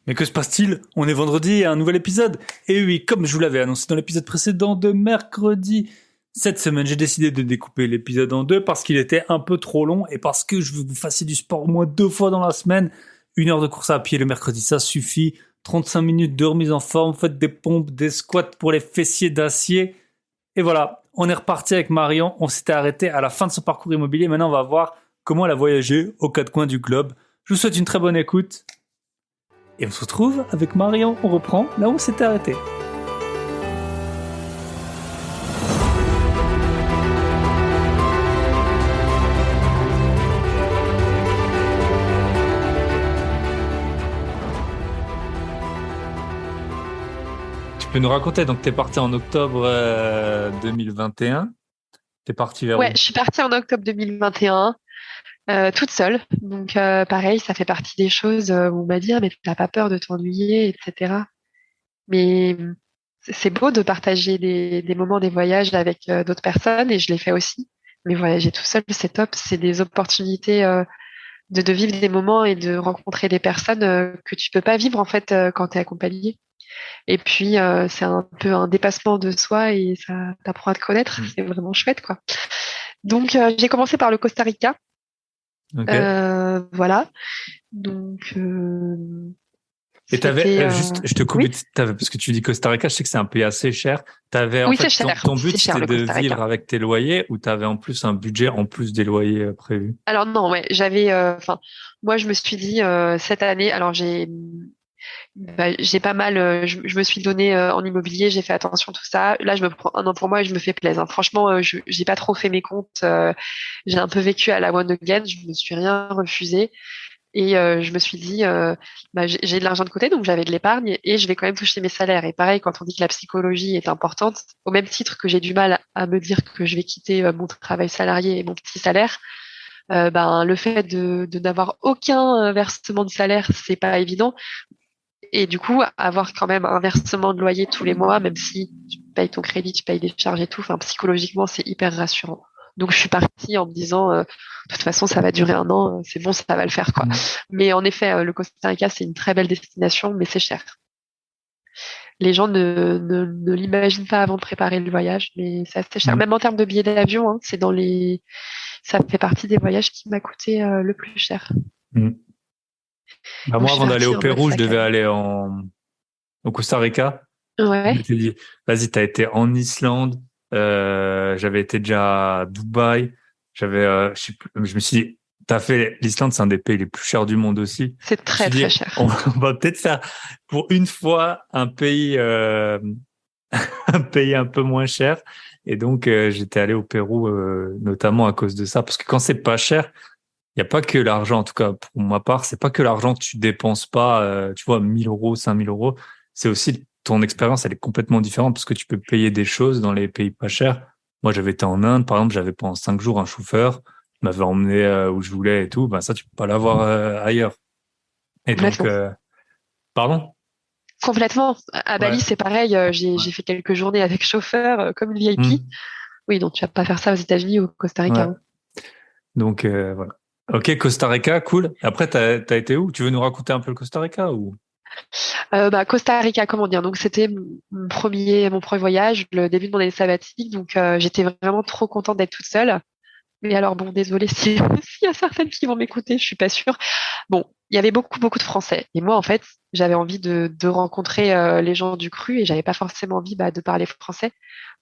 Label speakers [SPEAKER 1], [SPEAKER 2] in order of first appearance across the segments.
[SPEAKER 1] Mais que se passe-t-il? On est vendredi et un nouvel épisode. Et oui, comme je vous l'avais annoncé dans l'épisode précédent de mercredi, cette semaine, j'ai décidé de découper l'épisode en deux parce qu'il était un peu trop long et parce que je veux que vous fassiez du sport au moins 2 fois dans la semaine. 1 heure de course à pied le mercredi, ça suffit. 35 minutes de remise en forme, faites des pompes, des squats pour les fessiers d'acier. Et voilà, on est reparti avec Marion. On s'était arrêté à la fin de son parcours immobilier. Maintenant, on va voir comment elle a voyagé aux 4 coins du globe. Je vous souhaite une très bonne écoute. Et on se retrouve avec Marion, on reprend là où on s'était arrêté. Tu peux nous raconter, donc t'es parti en octobre 2021, t'es parti vers
[SPEAKER 2] Ouais,
[SPEAKER 1] où?
[SPEAKER 2] je suis partie en octobre 2021, toute seule. Donc, pareil, ça fait partie des choses où on m'a dit, ah, mais t'as pas peur de t'ennuyer, etc. Mais c'est beau de partager des moments, des voyages avec d'autres personnes, et je l'ai fait aussi. Mais voyager tout seul, c'est top. C'est des opportunités de vivre des moments et de rencontrer des personnes que tu peux pas vivre en fait quand tu es accompagné. Et puis, c'est un peu un dépassement de soi et ça t'apprend à te connaître. C'est vraiment chouette, quoi. Donc, j'ai commencé par le Costa Rica.
[SPEAKER 1] Ok.
[SPEAKER 2] Voilà. Donc,
[SPEAKER 1] Et t'avais,
[SPEAKER 2] c'était.
[SPEAKER 1] juste, je te coupe,
[SPEAKER 2] Oui,
[SPEAKER 1] parce que tu dis Costa Rica, je sais que c'est un pays assez cher. T'avais, en
[SPEAKER 2] oui, c'est
[SPEAKER 1] fait, ton,
[SPEAKER 2] cher.
[SPEAKER 1] ton but,
[SPEAKER 2] C'est cher
[SPEAKER 1] c'était
[SPEAKER 2] le
[SPEAKER 1] de
[SPEAKER 2] Costa
[SPEAKER 1] vivre
[SPEAKER 2] Rica.
[SPEAKER 1] avec tes loyers ou t'avais en plus un budget en plus des loyers prévus?
[SPEAKER 2] Alors non, ouais, j'avais. Enfin, moi, je me suis dit cette année. Alors j'ai pas mal. Je me suis donné en immobilier. J'ai fait attention tout ça. Là, je me prends un an pour moi et je me fais plaisir, hein. Franchement, j'ai pas trop fait mes comptes. J'ai un peu vécu à la one again. Je me suis rien refusé. Et je me suis dit, bah, j'ai de l'argent de côté, donc j'avais de l'épargne et je vais quand même toucher mes salaires. Et pareil, quand on dit que la psychologie est importante, au même titre que j'ai du mal à me dire que je vais quitter mon travail salarié et mon petit salaire, ben, le fait de n'avoir aucun versement de salaire, c'est pas évident. Et du coup, avoir quand même un versement de loyer tous les mois, même si tu payes ton crédit, tu payes des charges et tout, enfin, psychologiquement, c'est hyper rassurant. Donc, je suis partie en me disant, de toute façon, ça va durer un an, c'est bon, ça va le faire, quoi.
[SPEAKER 1] Mm.
[SPEAKER 2] Mais en effet, le Costa Rica, c'est une très belle destination, mais c'est cher. Les gens ne l'imaginent pas avant de préparer le voyage, mais c'est assez cher.
[SPEAKER 1] Mm.
[SPEAKER 2] Même en termes de billets d'avion, hein, ça fait partie des voyages qui m'a coûté le plus cher.
[SPEAKER 1] Mm. Bah,
[SPEAKER 2] Donc,
[SPEAKER 1] moi,
[SPEAKER 2] je suis
[SPEAKER 1] avant d'aller
[SPEAKER 2] partie
[SPEAKER 1] au
[SPEAKER 2] en mode
[SPEAKER 1] Pérou, je
[SPEAKER 2] sac à
[SPEAKER 1] devais
[SPEAKER 2] dos.
[SPEAKER 1] aller au Costa Rica. Je
[SPEAKER 2] Ouais.
[SPEAKER 1] m'étais dit, vas-y, t'as été en Islande, j'avais été déjà à Dubaï, je sais plus, je me suis dit, t'as fait l'Islande, c'est un des pays les plus chers du monde aussi.
[SPEAKER 2] C'est
[SPEAKER 1] Je me suis
[SPEAKER 2] très,
[SPEAKER 1] dit,
[SPEAKER 2] très cher.
[SPEAKER 1] on va peut-être faire pour une fois un pays, un pays un peu moins cher. Et donc, j'étais allé au Pérou, notamment à cause de ça, parce que quand c'est pas cher, il n'y a pas que l'argent, en tout cas pour ma part, c'est pas que l'argent que tu dépenses pas, tu vois, 1 000 euros, 5 000 euros. C'est aussi ton expérience, elle est complètement différente parce que tu peux payer des choses dans les pays pas chers. Moi, j'avais été en Inde, par exemple, j'avais pendant 5 jours un chauffeur, il m'avait emmené où je voulais et tout. Ben ça, tu peux pas l'avoir ailleurs. Et donc,
[SPEAKER 2] Complètement.
[SPEAKER 1] pardon?
[SPEAKER 2] Complètement. À Bali,
[SPEAKER 1] Ouais.
[SPEAKER 2] c'est pareil.
[SPEAKER 1] Ouais.
[SPEAKER 2] J'ai fait quelques journées avec chauffeur, comme une VIP.
[SPEAKER 1] Hmm.
[SPEAKER 2] Oui, donc tu vas pas faire ça aux États-Unis ou au Costa Rica,
[SPEAKER 1] Ouais.
[SPEAKER 2] hein.
[SPEAKER 1] Donc, voilà. Ok, Costa Rica, cool. Après, t'as été où? Tu veux nous raconter un peu le Costa Rica ou?
[SPEAKER 2] Bah, Costa Rica, comment dire? Donc c'était mon premier voyage, le début de mon année sabbatique. Donc j'étais vraiment trop contente d'être toute seule. Mais alors bon, désolée si s'il y a certaines qui vont m'écouter, je suis pas sûre. Bon, il y avait beaucoup de Français. Et moi, en fait, j'avais envie de rencontrer les gens du cru et j'avais pas forcément envie bah, de parler français.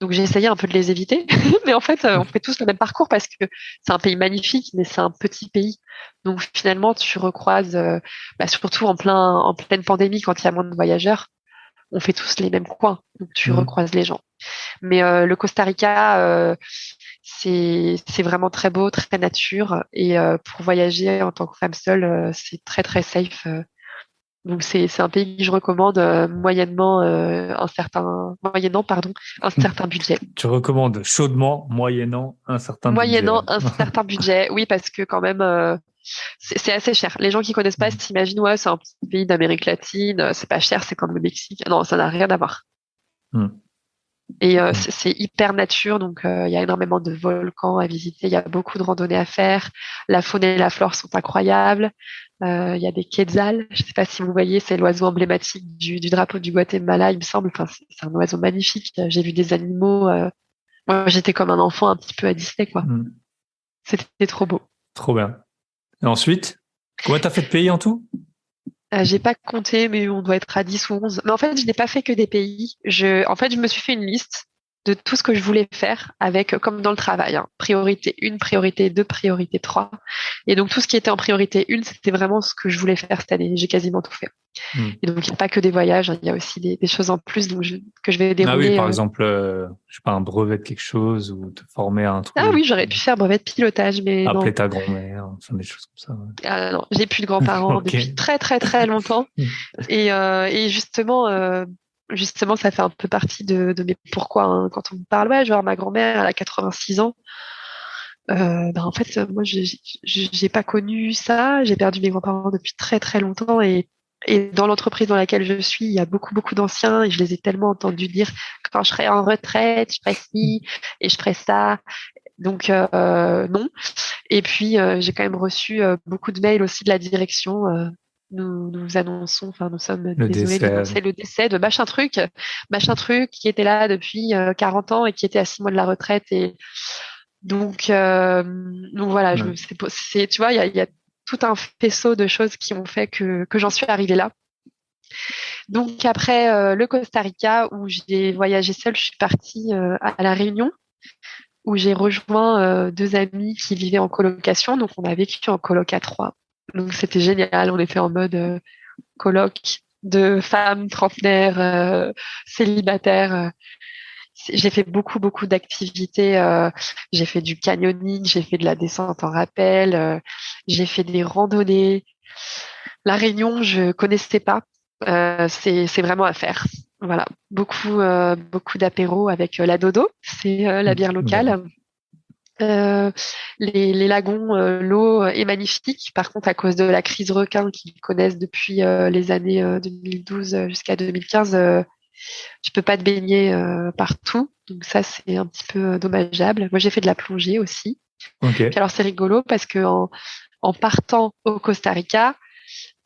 [SPEAKER 2] Donc j'ai essayé un peu de les éviter. Mais en fait, on fait tous le même parcours parce que c'est un pays magnifique, mais c'est un petit pays. Donc finalement, tu recroises, bah, surtout en pleine pandémie, quand il y a moins de voyageurs, on fait tous les mêmes coins. Donc tu
[SPEAKER 1] Hmm.
[SPEAKER 2] recroises les gens. Mais le Costa Rica, c'est vraiment très beau, très nature. Et pour voyager en tant que femme seule, c'est très très safe. Donc c'est un pays que je recommande moyennant pardon un certain budget.
[SPEAKER 1] Tu recommandes chaudement, moyennant un certain budget.
[SPEAKER 2] Moyennant un certain budget, oui, parce que quand même c'est assez cher. Les gens qui connaissent pas s'imaginent ouais c'est un petit pays d'Amérique latine, c'est pas cher, c'est comme le Mexique. Non, ça n'a rien à voir.
[SPEAKER 1] Hmm.
[SPEAKER 2] Et c'est hyper nature, donc il y a énormément de volcans à visiter, il y a beaucoup de randonnées à faire. La faune et la flore sont incroyables. Il y a des quetzals, je ne sais pas si vous voyez, c'est l'oiseau emblématique du drapeau du Guatemala, il me semble. Enfin, c'est un oiseau magnifique. J'ai vu des animaux. Moi, j'étais comme un enfant un petit peu à Disney, quoi. C'était trop beau.
[SPEAKER 1] Trop bien. Et ensuite, combien t'as fait de pays en tout?
[SPEAKER 2] J'ai pas compté, mais on doit être à 10 ou 11. Mais en fait, je n'ai pas fait que des pays. En fait, je me suis fait une liste de tout ce que je voulais faire avec, comme dans le travail, hein, priorité 1, priorité 2, priorité 3. Et donc, tout ce qui était en priorité 1, c'était vraiment ce que je voulais faire cette année. J'ai quasiment tout fait. Et donc, il n'y a pas que des voyages, hein, il y a aussi des choses en plus que je vais
[SPEAKER 1] Ah oui,
[SPEAKER 2] dérouler.
[SPEAKER 1] par exemple, je sais pas, un brevet de quelque chose ou te former à un
[SPEAKER 2] Ah
[SPEAKER 1] truc,
[SPEAKER 2] oui, j'aurais pu faire brevet de pilotage, mais
[SPEAKER 1] appeler
[SPEAKER 2] non.
[SPEAKER 1] ta grand-mère, enfin des choses comme ça.
[SPEAKER 2] Ah non, j'ai plus de grands-parents
[SPEAKER 1] Ok.
[SPEAKER 2] depuis très très très longtemps. Et justement, ça fait un peu partie de mes pourquoi, hein. Quand on me parle, ouais, genre ma grand-mère, elle a 86 ans. En fait, moi, j'ai pas connu ça. J'ai perdu mes grands-parents depuis très très longtemps et dans l'entreprise dans laquelle je suis, il y a beaucoup beaucoup d'anciens et je les ai tellement entendus dire quand je serai en retraite, je ferai ci et je ferai ça. Donc non. Et puis j'ai quand même reçu beaucoup de mails aussi de la direction. Nous annonçons, enfin nous sommes
[SPEAKER 1] Le
[SPEAKER 2] désolés
[SPEAKER 1] décès.
[SPEAKER 2] d'annoncer le décès de machin truc qui était là depuis 40 ans et qui était à 6 mois de la retraite. Et donc voilà,
[SPEAKER 1] Ouais.
[SPEAKER 2] tu vois, il y a tout un faisceau de choses qui ont fait que j'en suis arrivée là. Donc après le Costa Rica où j'ai voyagé seule, je suis partie à La Réunion où j'ai rejoint deux amis qui vivaient en colocation. Donc, on a vécu en coloc à trois. Donc, c'était génial. On était en mode coloc de femmes trentenaires, célibataires. J'ai fait beaucoup, beaucoup d'activités. J'ai fait du canyoning, j'ai fait de la descente en rappel, j'ai fait des randonnées. La Réunion, je connaissais pas. C'est vraiment à faire. Voilà, beaucoup d'apéros avec la Dodo, c'est la bière
[SPEAKER 1] Voilà.
[SPEAKER 2] locale. Les lagons, l'eau est magnifique. Par contre, à cause de la crise requin qu'ils connaissent depuis les années 2012 jusqu'à 2015, tu peux pas te baigner partout. Donc ça, c'est un petit peu dommageable. Moi, j'ai fait de la plongée aussi.
[SPEAKER 1] Ok.
[SPEAKER 2] Puis alors, c'est rigolo parce que en partant au Costa Rica,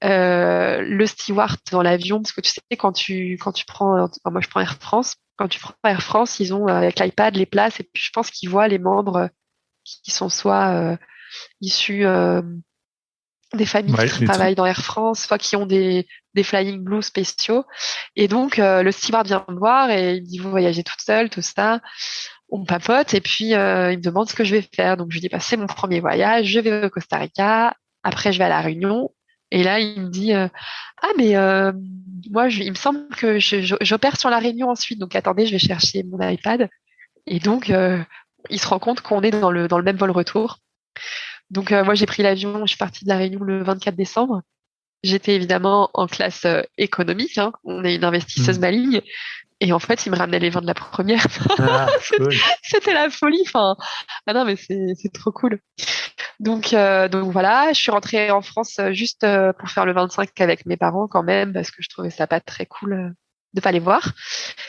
[SPEAKER 2] le steward dans l'avion, parce que tu sais, quand tu prends, enfin, moi je prends Air France, quand tu prends Air France, ils ont avec l'iPad les places et puis je pense qu'ils voient les membres qui sont soit issus des familles qui
[SPEAKER 1] Ouais, du tout.
[SPEAKER 2] travaillent dans Air France, soit qui ont des Flying Blue spéciaux. Et donc, le steward vient me voir et il me dit, vous voyagez toute seule, tout ça. On papote et puis il me demande ce que je vais faire. Donc, je lui dis, bah, c'est mon premier voyage, je vais au Costa Rica, après je vais à La Réunion. Et là, il me dit, ah, mais moi, il me semble que j'opère sur La Réunion ensuite. Donc, attendez, je vais chercher mon iPad. Et donc, il se rend compte qu'on est dans le même vol retour. Donc, moi, j'ai pris l'avion, je suis partie de La Réunion le 24 décembre. J'étais évidemment en classe économique, hein. On est une investisseuse
[SPEAKER 1] Hmm.
[SPEAKER 2] maligne. Et en fait, il me ramenait les vins de la première.
[SPEAKER 1] Ah, cool.
[SPEAKER 2] C'était la folie. Enfin, ah non, mais c'est trop cool. Donc voilà, je suis rentrée en France juste pour faire le 25 avec mes parents quand même, parce que je trouvais ça pas très cool de pas les voir.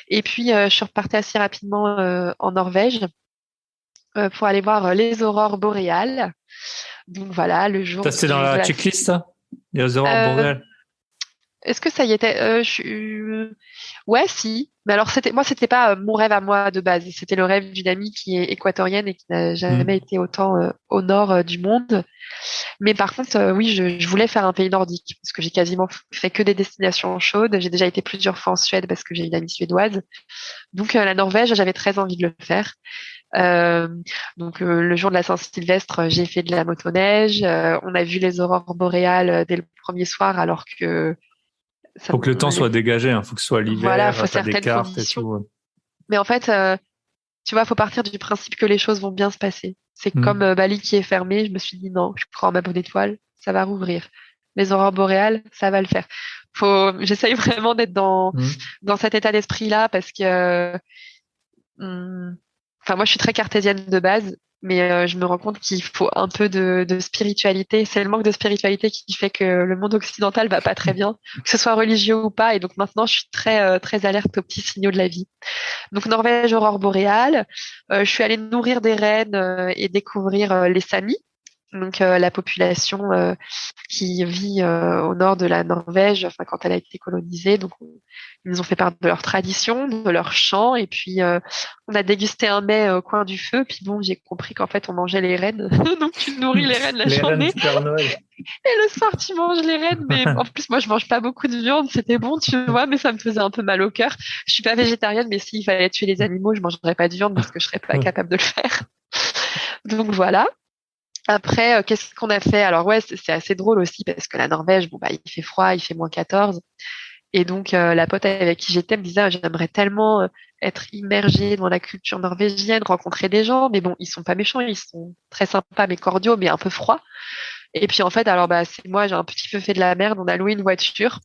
[SPEAKER 2] Et puis, je suis repartie assez rapidement en Norvège pour aller voir les aurores boréales. Donc voilà, le jour
[SPEAKER 1] Ça, c'était dans
[SPEAKER 2] de
[SPEAKER 1] la
[SPEAKER 2] la...
[SPEAKER 1] checklist, ça? Les aurores
[SPEAKER 2] Euh,
[SPEAKER 1] boréales.
[SPEAKER 2] Est-ce que ça y était Ouais, si. Mais alors, c'était pas mon rêve à moi de base. C'était le rêve d'une amie qui est équatorienne et qui n'a jamais
[SPEAKER 1] Hmm.
[SPEAKER 2] été autant au nord du monde. Mais par contre, oui, je voulais faire un pays nordique parce que j'ai quasiment fait que des destinations chaudes. J'ai déjà été plusieurs fois en Suède parce que j'ai une amie suédoise. Donc, la Norvège, j'avais très envie de le faire. Euh, donc le jour de la Saint-Sylvestre, j'ai fait de la motoneige. On a vu les aurores boréales dès le premier soir, alors que
[SPEAKER 1] Faut que le temps soit dégagé, hein. Faut que ce soit
[SPEAKER 2] voilà, faut
[SPEAKER 1] l'hiver, t'as des
[SPEAKER 2] certaines
[SPEAKER 1] cartes et
[SPEAKER 2] conditions.
[SPEAKER 1] tout.
[SPEAKER 2] Mais en fait, tu vois, faut partir du principe que les choses vont bien se passer. C'est comme
[SPEAKER 1] Hmm.
[SPEAKER 2] Bali qui est fermé. Je me suis dit non, je prends ma bonne étoile, ça va rouvrir. Les aurores boréales, ça va le faire. J'essaye vraiment d'être
[SPEAKER 1] Hmm.
[SPEAKER 2] dans cet état d'esprit-là parce que, hum, enfin, moi, je suis très cartésienne de base. Mais je me rends compte qu'il faut un peu de spiritualité. C'est le manque de spiritualité qui fait que le monde occidental va pas très bien, que ce soit religieux ou pas. Et donc maintenant, je suis très alerte aux petits signaux de la vie. Donc Norvège, aurore boréale. Je suis allée nourrir des rennes et découvrir les Samis. Donc la population qui vit au nord de la Norvège, enfin quand elle a été colonisée, donc ils nous ont fait part de leurs traditions, de leurs chants, et puis on a dégusté un mets au coin du feu, puis bon j'ai compris qu'en fait on mangeait les rennes, donc tu nourris les rennes la
[SPEAKER 1] Les rennes
[SPEAKER 2] journée,
[SPEAKER 1] du Père Noël.
[SPEAKER 2] et le soir tu manges les rennes, mais en plus moi je mange pas beaucoup de viande, c'était bon tu vois, mais ça me faisait un peu mal au cœur. Je suis pas végétarienne, mais s'il fallait tuer les animaux, je mangerais pas de viande parce que je serais pas capable de le faire. Donc voilà. Après, qu'est-ce qu'on a fait? Alors ouais, c'est assez drôle aussi parce que la Norvège, bon bah il fait froid, il fait -14. Et donc la pote avec qui j'étais me disait ah, j'aimerais tellement être immergée dans la culture norvégienne, rencontrer des gens, mais bon, ils sont pas méchants, ils sont très sympas mais cordiaux, mais un peu froids. Et puis en fait, alors bah c'est moi, j'ai un petit peu fait de la merde, on a loué une voiture.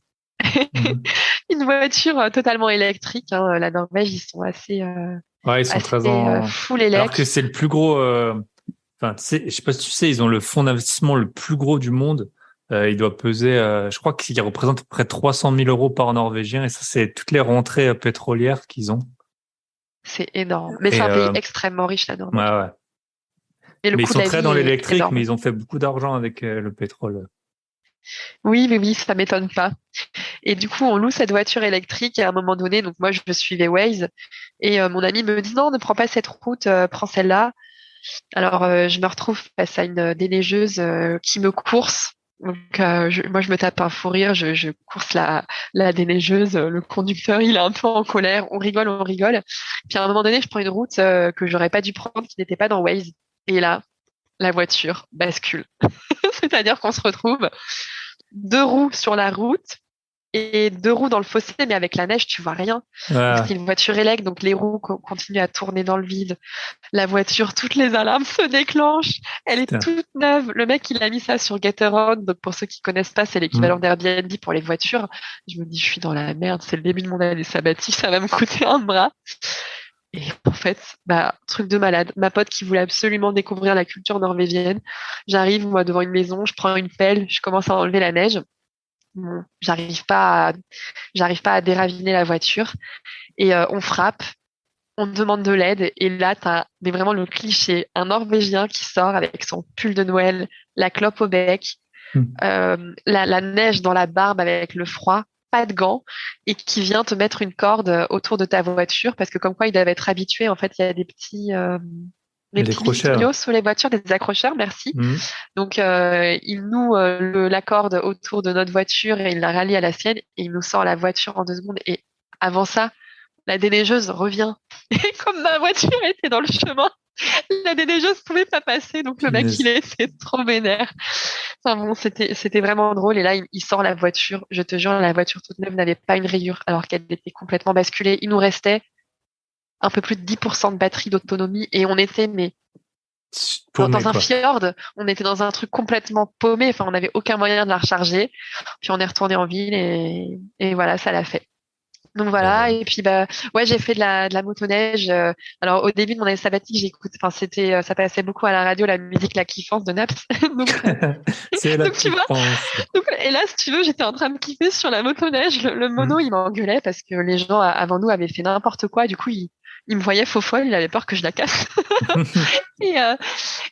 [SPEAKER 1] Mhm.
[SPEAKER 2] Une voiture totalement électrique, hein. La Norvège, ils sont
[SPEAKER 1] Ouais, ils sont
[SPEAKER 2] assez
[SPEAKER 1] très en.
[SPEAKER 2] full
[SPEAKER 1] Alors que
[SPEAKER 2] élec.
[SPEAKER 1] c'est le plus gros. Enfin, tu sais, je sais pas si tu sais, ils ont le fonds d'investissement le plus gros du monde. Il doit peser, je crois qu'il représente à peu près 300 000 euros par Norvégien. Et ça, c'est toutes les rentrées pétrolières qu'ils ont.
[SPEAKER 2] C'est énorme. Mais c'est
[SPEAKER 1] Et
[SPEAKER 2] un pays extrêmement riche, la
[SPEAKER 1] ouais,
[SPEAKER 2] Norvège.
[SPEAKER 1] ouais.
[SPEAKER 2] Et le
[SPEAKER 1] Mais ils
[SPEAKER 2] coût de
[SPEAKER 1] sont
[SPEAKER 2] la
[SPEAKER 1] très
[SPEAKER 2] vie
[SPEAKER 1] dans
[SPEAKER 2] est
[SPEAKER 1] l'électrique, mais
[SPEAKER 2] énorme.
[SPEAKER 1] ils ont fait beaucoup d'argent avec le pétrole.
[SPEAKER 2] Oui, oui, oui, ça m'étonne pas. Et du coup, on loue cette voiture électrique et à un moment donné, donc moi, je suivais Waze et mon ami me dit non, ne prends pas cette route, prends celle-là. Alors, je me retrouve face à une déneigeuse qui me course. Donc, moi, je me tape un fou rire, je course la déneigeuse. Le conducteur, il est un peu en colère. On rigole, on rigole. Puis à un moment donné, je prends une route que j'aurais pas dû prendre, qui n'était pas dans Waze. Et là, la voiture bascule. C'est-à-dire qu'on se retrouve deux roues sur la route et deux roues dans le fossé, mais avec la neige, tu vois rien. Donc
[SPEAKER 1] Ouais,
[SPEAKER 2] c'est une voiture électrique, donc les roues continuent à tourner dans le vide. La voiture, toutes les alarmes se déclenchent. Elle est
[SPEAKER 1] putain.
[SPEAKER 2] toute neuve. Le mec, il a mis ça sur Gateron. Donc pour ceux qui connaissent pas, c'est l'équivalent
[SPEAKER 1] Mm.
[SPEAKER 2] d'Airbnb pour les voitures. Je me dis, je suis dans la merde. C'est le début de mon année sabbatique. Ça va me coûter un bras. Et en fait, bah, truc de malade. Ma pote qui voulait absolument découvrir la culture norvégienne. J'arrive, moi, devant une maison, je prends une pelle, je commence à enlever la neige. Bon, j'arrive pas à déraviner la voiture et on frappe, on demande de l'aide et là mais vraiment le cliché, un Norvégien qui sort avec son pull de Noël, la clope au bec,
[SPEAKER 1] Mm.
[SPEAKER 2] la neige dans la barbe avec le froid, pas de gants et qui vient te mettre une corde autour de ta voiture parce que comme quoi ils doivent être habitués, en fait il y a des
[SPEAKER 1] Les
[SPEAKER 2] petits
[SPEAKER 1] crochets.
[SPEAKER 2] vignaux sur les voitures, des accrocheurs, merci.
[SPEAKER 1] Mm.
[SPEAKER 2] Donc, il noue la corde autour de notre voiture et il la rallie à la sienne et il nous sort la voiture en 2 secondes. Et avant ça, la déneigeuse revient. Et comme ma voiture était dans le chemin, la déneigeuse pouvait pas passer. Donc, le mec,
[SPEAKER 1] Punaise.
[SPEAKER 2] c'est trop vénère. Enfin bon, c'était vraiment drôle. Et là, il sort la voiture. Je te jure, la voiture toute neuve n'avait pas une rayure alors qu'elle était complètement basculée. Il nous restait un peu plus de 10% de batterie d'autonomie et on était, mais
[SPEAKER 1] Paumé,
[SPEAKER 2] dans un
[SPEAKER 1] quoi.
[SPEAKER 2] fjord, on était dans un truc complètement paumé, enfin on n'avait aucun moyen de la recharger. Puis on est retourné en ville et voilà, ça l'a fait. Donc voilà,
[SPEAKER 1] Et-
[SPEAKER 2] et puis bah ouais, j'ai fait de la motoneige. Alors au début de mon année sabbatique, j'écoute, enfin ça passait beaucoup à la radio la musique La Kiffance de Naps. donc
[SPEAKER 1] C'est la
[SPEAKER 2] donc tu vois,
[SPEAKER 1] kiffance.
[SPEAKER 2] et là si tu veux, j'étais en train de kiffer sur la motoneige. Le mono,
[SPEAKER 1] Mm.
[SPEAKER 2] il m'engueulait parce que les gens avant nous avaient fait n'importe quoi. Du coup, il me voyait faux folle, il avait peur que je la casse. Et, euh,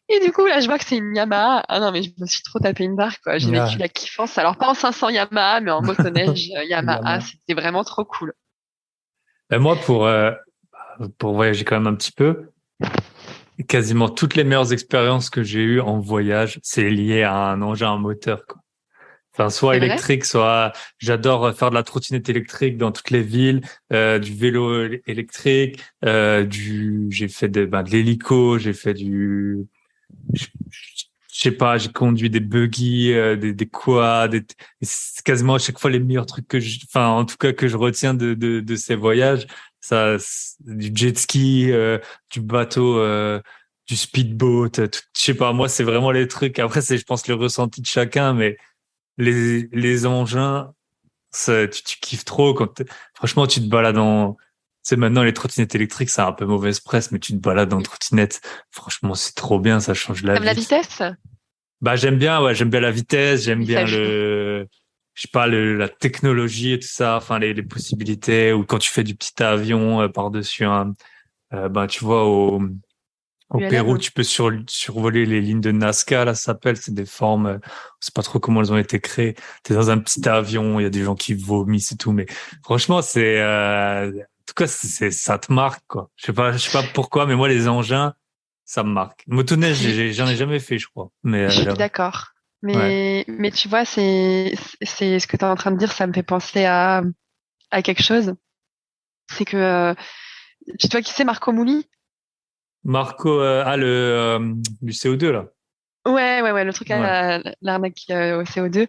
[SPEAKER 2] et du coup, là, je vois que c'est une Yamaha. Ah non, mais je me suis trop tapé une barre, quoi. J'ai vécu
[SPEAKER 1] Ouais.
[SPEAKER 2] la kiffance. Alors, pas en 500 Yamaha, mais en motoneige Yamaha.
[SPEAKER 1] Yamaha.
[SPEAKER 2] C'était vraiment trop cool.
[SPEAKER 1] Et moi, pour voyager quand même un petit peu, quasiment toutes les meilleures expériences que j'ai eues en voyage, c'est lié à un engin à moteur, quoi. Enfin, soit
[SPEAKER 2] C'est vrai?
[SPEAKER 1] électrique, soit j'adore faire de la trottinette électrique dans toutes les villes, du vélo électrique, j'ai fait de l'hélico, j'ai fait je sais pas, j'ai conduit des buggy, des quads, c'est quasiment à chaque fois les meilleurs trucs enfin, en tout cas que je retiens de ces voyages. Du jet ski, du bateau, du speedboat, je sais pas, moi, c'est vraiment les trucs. Après, c'est, je pense, le ressenti de chacun, mais les engins, ça, tu kiffes trop franchement, tu te balades C'est maintenant les trottinettes électriques, ça a un peu mauvaise presse, mais tu te balades en trottinette. Franchement, c'est trop bien, ça change la
[SPEAKER 2] Comme la
[SPEAKER 1] vie.
[SPEAKER 2] vitesse?
[SPEAKER 1] Bah, j'aime bien la vitesse, j'aime
[SPEAKER 2] Oui, ça
[SPEAKER 1] bien
[SPEAKER 2] joue.
[SPEAKER 1] je sais pas, la technologie et tout ça, enfin, les possibilités, ou quand tu fais du petit avion par-dessus bah, tu vois, au Pérou,
[SPEAKER 2] ULM?
[SPEAKER 1] tu peux survoler les lignes de Nazca, là, ça s'appelle, c'est des formes, je sais pas trop comment elles ont été créées. T'es dans un petit avion, il y a des gens qui vomissent et tout, mais franchement, en tout cas, ça te marque, quoi. Je sais pas pourquoi, mais moi, les engins, ça me marque. Motoneige, j'en ai jamais fait, je crois, mais,
[SPEAKER 2] Je suis d'accord.
[SPEAKER 1] ouais.
[SPEAKER 2] Mais tu vois, c'est ce que tu es en train de dire, ça me fait penser à quelque chose. C'est que, tu vois qui c'est Marco Mouli?
[SPEAKER 1] Marco, du CO2, là.
[SPEAKER 2] Ouais, le truc
[SPEAKER 1] Ouais.
[SPEAKER 2] à l'arnaque au CO2.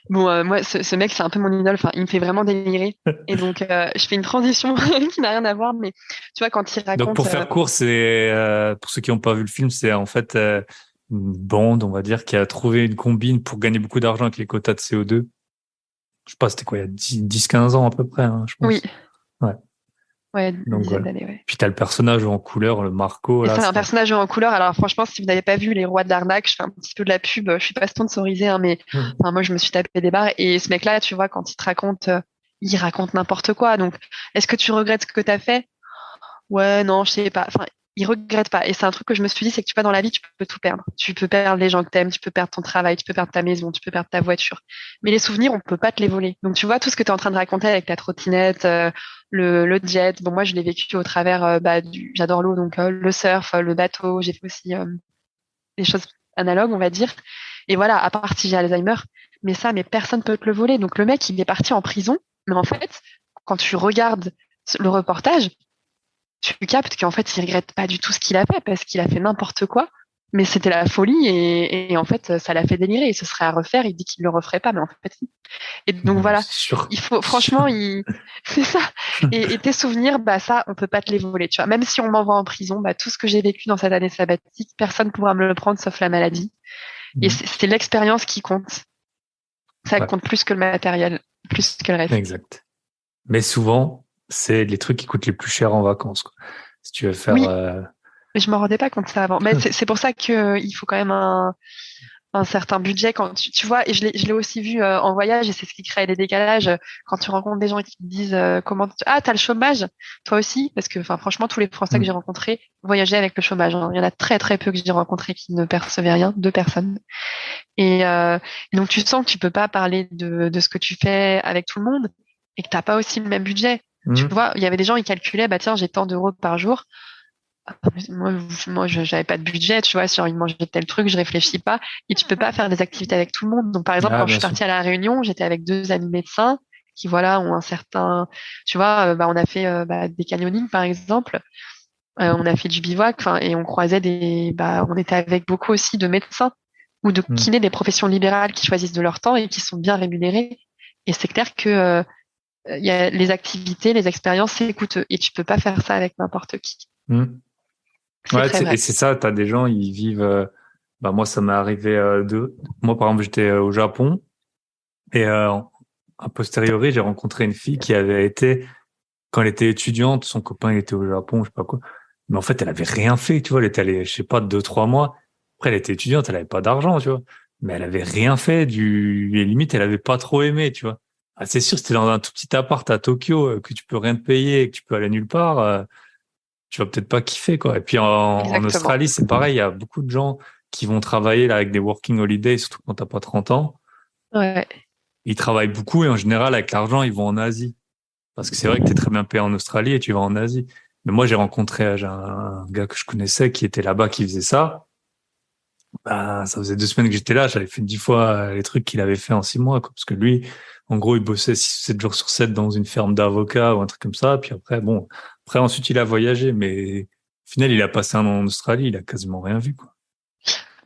[SPEAKER 2] Bon, moi, ce mec, c'est un peu mon idole. Enfin, il me fait vraiment délirer. Et donc, je fais une transition qui n'a rien à voir, mais tu vois, quand il
[SPEAKER 1] Donc
[SPEAKER 2] raconte,
[SPEAKER 1] pour faire court, pour ceux qui n'ont pas vu le film, c'est en fait une bande, on va dire, qui a trouvé une combine pour gagner beaucoup d'argent avec les quotas de CO2. Je sais pas, c'était quoi, il y a 10-15 ans à peu près, hein, je
[SPEAKER 2] oui,
[SPEAKER 1] pense. Ouais,
[SPEAKER 2] ouais, une
[SPEAKER 1] donc
[SPEAKER 2] dizaine
[SPEAKER 1] voilà.
[SPEAKER 2] d'années, ouais.
[SPEAKER 1] Puis t'as le personnage en couleur, le Marco,
[SPEAKER 2] Et
[SPEAKER 1] là,
[SPEAKER 2] c'est un
[SPEAKER 1] c'est
[SPEAKER 2] personnage en couleur. Alors franchement, si vous n'avez pas vu Les Rois de l'arnaque, je fais un petit peu de la pub. Je suis pas sponsorisée, hein, mais
[SPEAKER 1] Hmm.
[SPEAKER 2] enfin, moi, je me suis tapé des barres. Et ce mec-là, tu vois, quand il te raconte, il raconte n'importe quoi. Donc, est-ce que tu regrettes ce que tu as fait? Ouais, non, je sais pas. Enfin, il regrette pas. Et c'est un truc que je me suis dit, c'est que tu vois, dans la vie, tu peux tout perdre. Tu peux perdre les gens que t'aimes, tu peux perdre ton travail, tu peux perdre ta maison, tu peux perdre ta voiture. Mais les souvenirs, on peut pas te les voler. Donc, tu vois, tout ce que tu es en train de raconter avec ta trottinette, le jet. Bon, moi, je l'ai vécu au travers, j'adore l'eau, donc le surf, le bateau. J'ai fait aussi des choses analogues, on va dire. Et voilà, à part si j'ai Alzheimer. Mais personne peut te le voler. Donc, le mec, il est parti en prison. Mais en fait, quand tu regardes le reportage, tu captes qu'en fait, il regrette pas du tout ce qu'il a fait parce qu'il a fait n'importe quoi. Mais c'était la folie et en fait, ça l'a fait délirer. Et ce serait à refaire. Il dit qu'il le referait pas, mais en fait, si. Et donc voilà,
[SPEAKER 1] sûr.
[SPEAKER 2] il faut
[SPEAKER 1] Sûr.
[SPEAKER 2] franchement, c'est ça. Et tes souvenirs, bah ça, on peut pas te les voler. Tu vois, même si on m'envoie en prison, bah tout ce que j'ai vécu dans cette année sabbatique, personne pourra me le prendre sauf la maladie. Et
[SPEAKER 1] Hmm.
[SPEAKER 2] c'est l'expérience qui compte. Ça
[SPEAKER 1] Ouais,
[SPEAKER 2] compte plus que le matériel, plus que le reste.
[SPEAKER 1] exact. Mais souvent, c'est les trucs qui coûtent les plus chers en vacances, quoi. Si tu veux faire,
[SPEAKER 2] Oui, mais je m'en rendais pas compte ça avant. Mais c'est pour ça que il faut quand même un certain budget quand tu vois, et je l'ai aussi vu en voyage, et c'est ce qui crée des décalages quand tu rencontres des gens qui te disent t'as le chômage toi aussi, parce que enfin franchement tous les Français que j'ai
[SPEAKER 1] Hmm.
[SPEAKER 2] rencontrés voyageaient avec le chômage, hein. Il y en a très très peu que j'ai rencontrés qui ne percevaient rien, deux personnes, et donc tu sens que tu peux pas parler de ce que tu fais avec tout le monde et que t'as pas aussi le même budget. Tu
[SPEAKER 1] Hmm.
[SPEAKER 2] vois, il y avait des gens, ils calculaient, bah tiens, j'ai tant d'euros par jour. Moi, j'avais pas de budget, tu vois, si j'ai envie de manger tel truc, je réfléchis pas. Et tu peux pas faire des activités avec tout le monde. Donc, par exemple,
[SPEAKER 1] Ah,
[SPEAKER 2] quand je
[SPEAKER 1] bien
[SPEAKER 2] suis
[SPEAKER 1] sûr.
[SPEAKER 2] partie à La Réunion, j'étais avec deux amis médecins qui, voilà, ont un certain, tu vois, on a fait des canyonings, par exemple. On a fait du bivouac, enfin, et on croisait on était avec beaucoup aussi de médecins ou de
[SPEAKER 1] Hmm.
[SPEAKER 2] kinés, des professions libérales qui choisissent de leur temps et qui sont bien rémunérés. Et c'est clair que, il y a les activités, les expériences, c'est coûteux. Et tu peux pas faire ça avec n'importe qui.
[SPEAKER 1] Hmm.
[SPEAKER 2] C'est
[SPEAKER 1] Ouais,
[SPEAKER 2] très
[SPEAKER 1] et
[SPEAKER 2] vrai.
[SPEAKER 1] c'est ça, t'as des gens, ils vivent. Bah moi, ça m'est arrivé moi, par exemple, j'étais au Japon et a posteriori, j'ai rencontré une fille qui avait été, quand elle était étudiante, son copain il était au Japon, je sais pas quoi. Mais en fait, elle avait rien fait, tu vois. Elle était allée, je sais pas, 2-3 mois. Après, elle était étudiante, elle avait pas d'argent, tu vois. Mais elle avait rien fait et limite, elle avait pas trop aimé, tu vois. Ah, c'est sûr, c'était dans un tout petit appart à Tokyo que tu peux rien te payer, et que tu peux aller nulle part. Tu vas peut-être pas kiffer, quoi. Et puis en
[SPEAKER 2] Exactement.
[SPEAKER 1] Australie, c'est pareil, il y a beaucoup de gens qui vont travailler là avec des working holidays, surtout quand t'as pas 30 ans.
[SPEAKER 2] Ouais.
[SPEAKER 1] Ils travaillent beaucoup et en général, avec l'argent, ils vont en Asie. Parce que c'est vrai que t'es très bien payé en Australie et tu vas en Asie. Mais moi, j'ai un gars que je connaissais qui était là-bas, qui faisait ça. Bah, ça faisait 2 semaines que j'étais là, j'avais fait 10 fois les trucs qu'il avait fait en 6 mois, quoi. Parce que lui, en gros, il bossait 7 jours sur 7 dans une ferme d'avocats ou un truc comme ça. Puis après, bon, après, ensuite, il a voyagé, mais au final, il a passé un an en Australie, il a quasiment rien vu, quoi.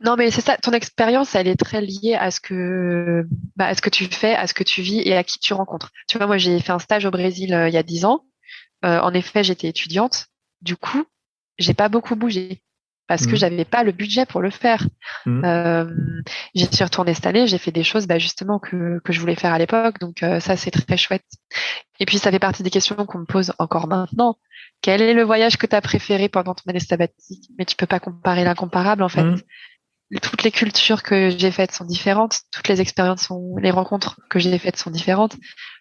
[SPEAKER 2] Non, mais c'est ça, ton expérience, elle est très liée à ce que tu fais, à ce que tu vis et à qui tu rencontres. Tu vois, moi, j'ai fait un stage au Brésil il y a 10 ans. En effet, j'étais étudiante. Du coup, j'ai pas beaucoup bougé. parce que j'avais pas le budget pour le faire. J'y suis retournée cette année, j'ai fait des choses justement que je voulais faire à l'époque, donc ça c'est très chouette. Et puis ça fait partie des questions qu'on me pose encore maintenant. Quel est le voyage que tu as préféré pendant ton année sabbatique? Mais tu peux pas comparer l'incomparable en fait. Toutes les cultures que j'ai faites sont différentes, toutes les expériences les rencontres que j'ai faites sont différentes.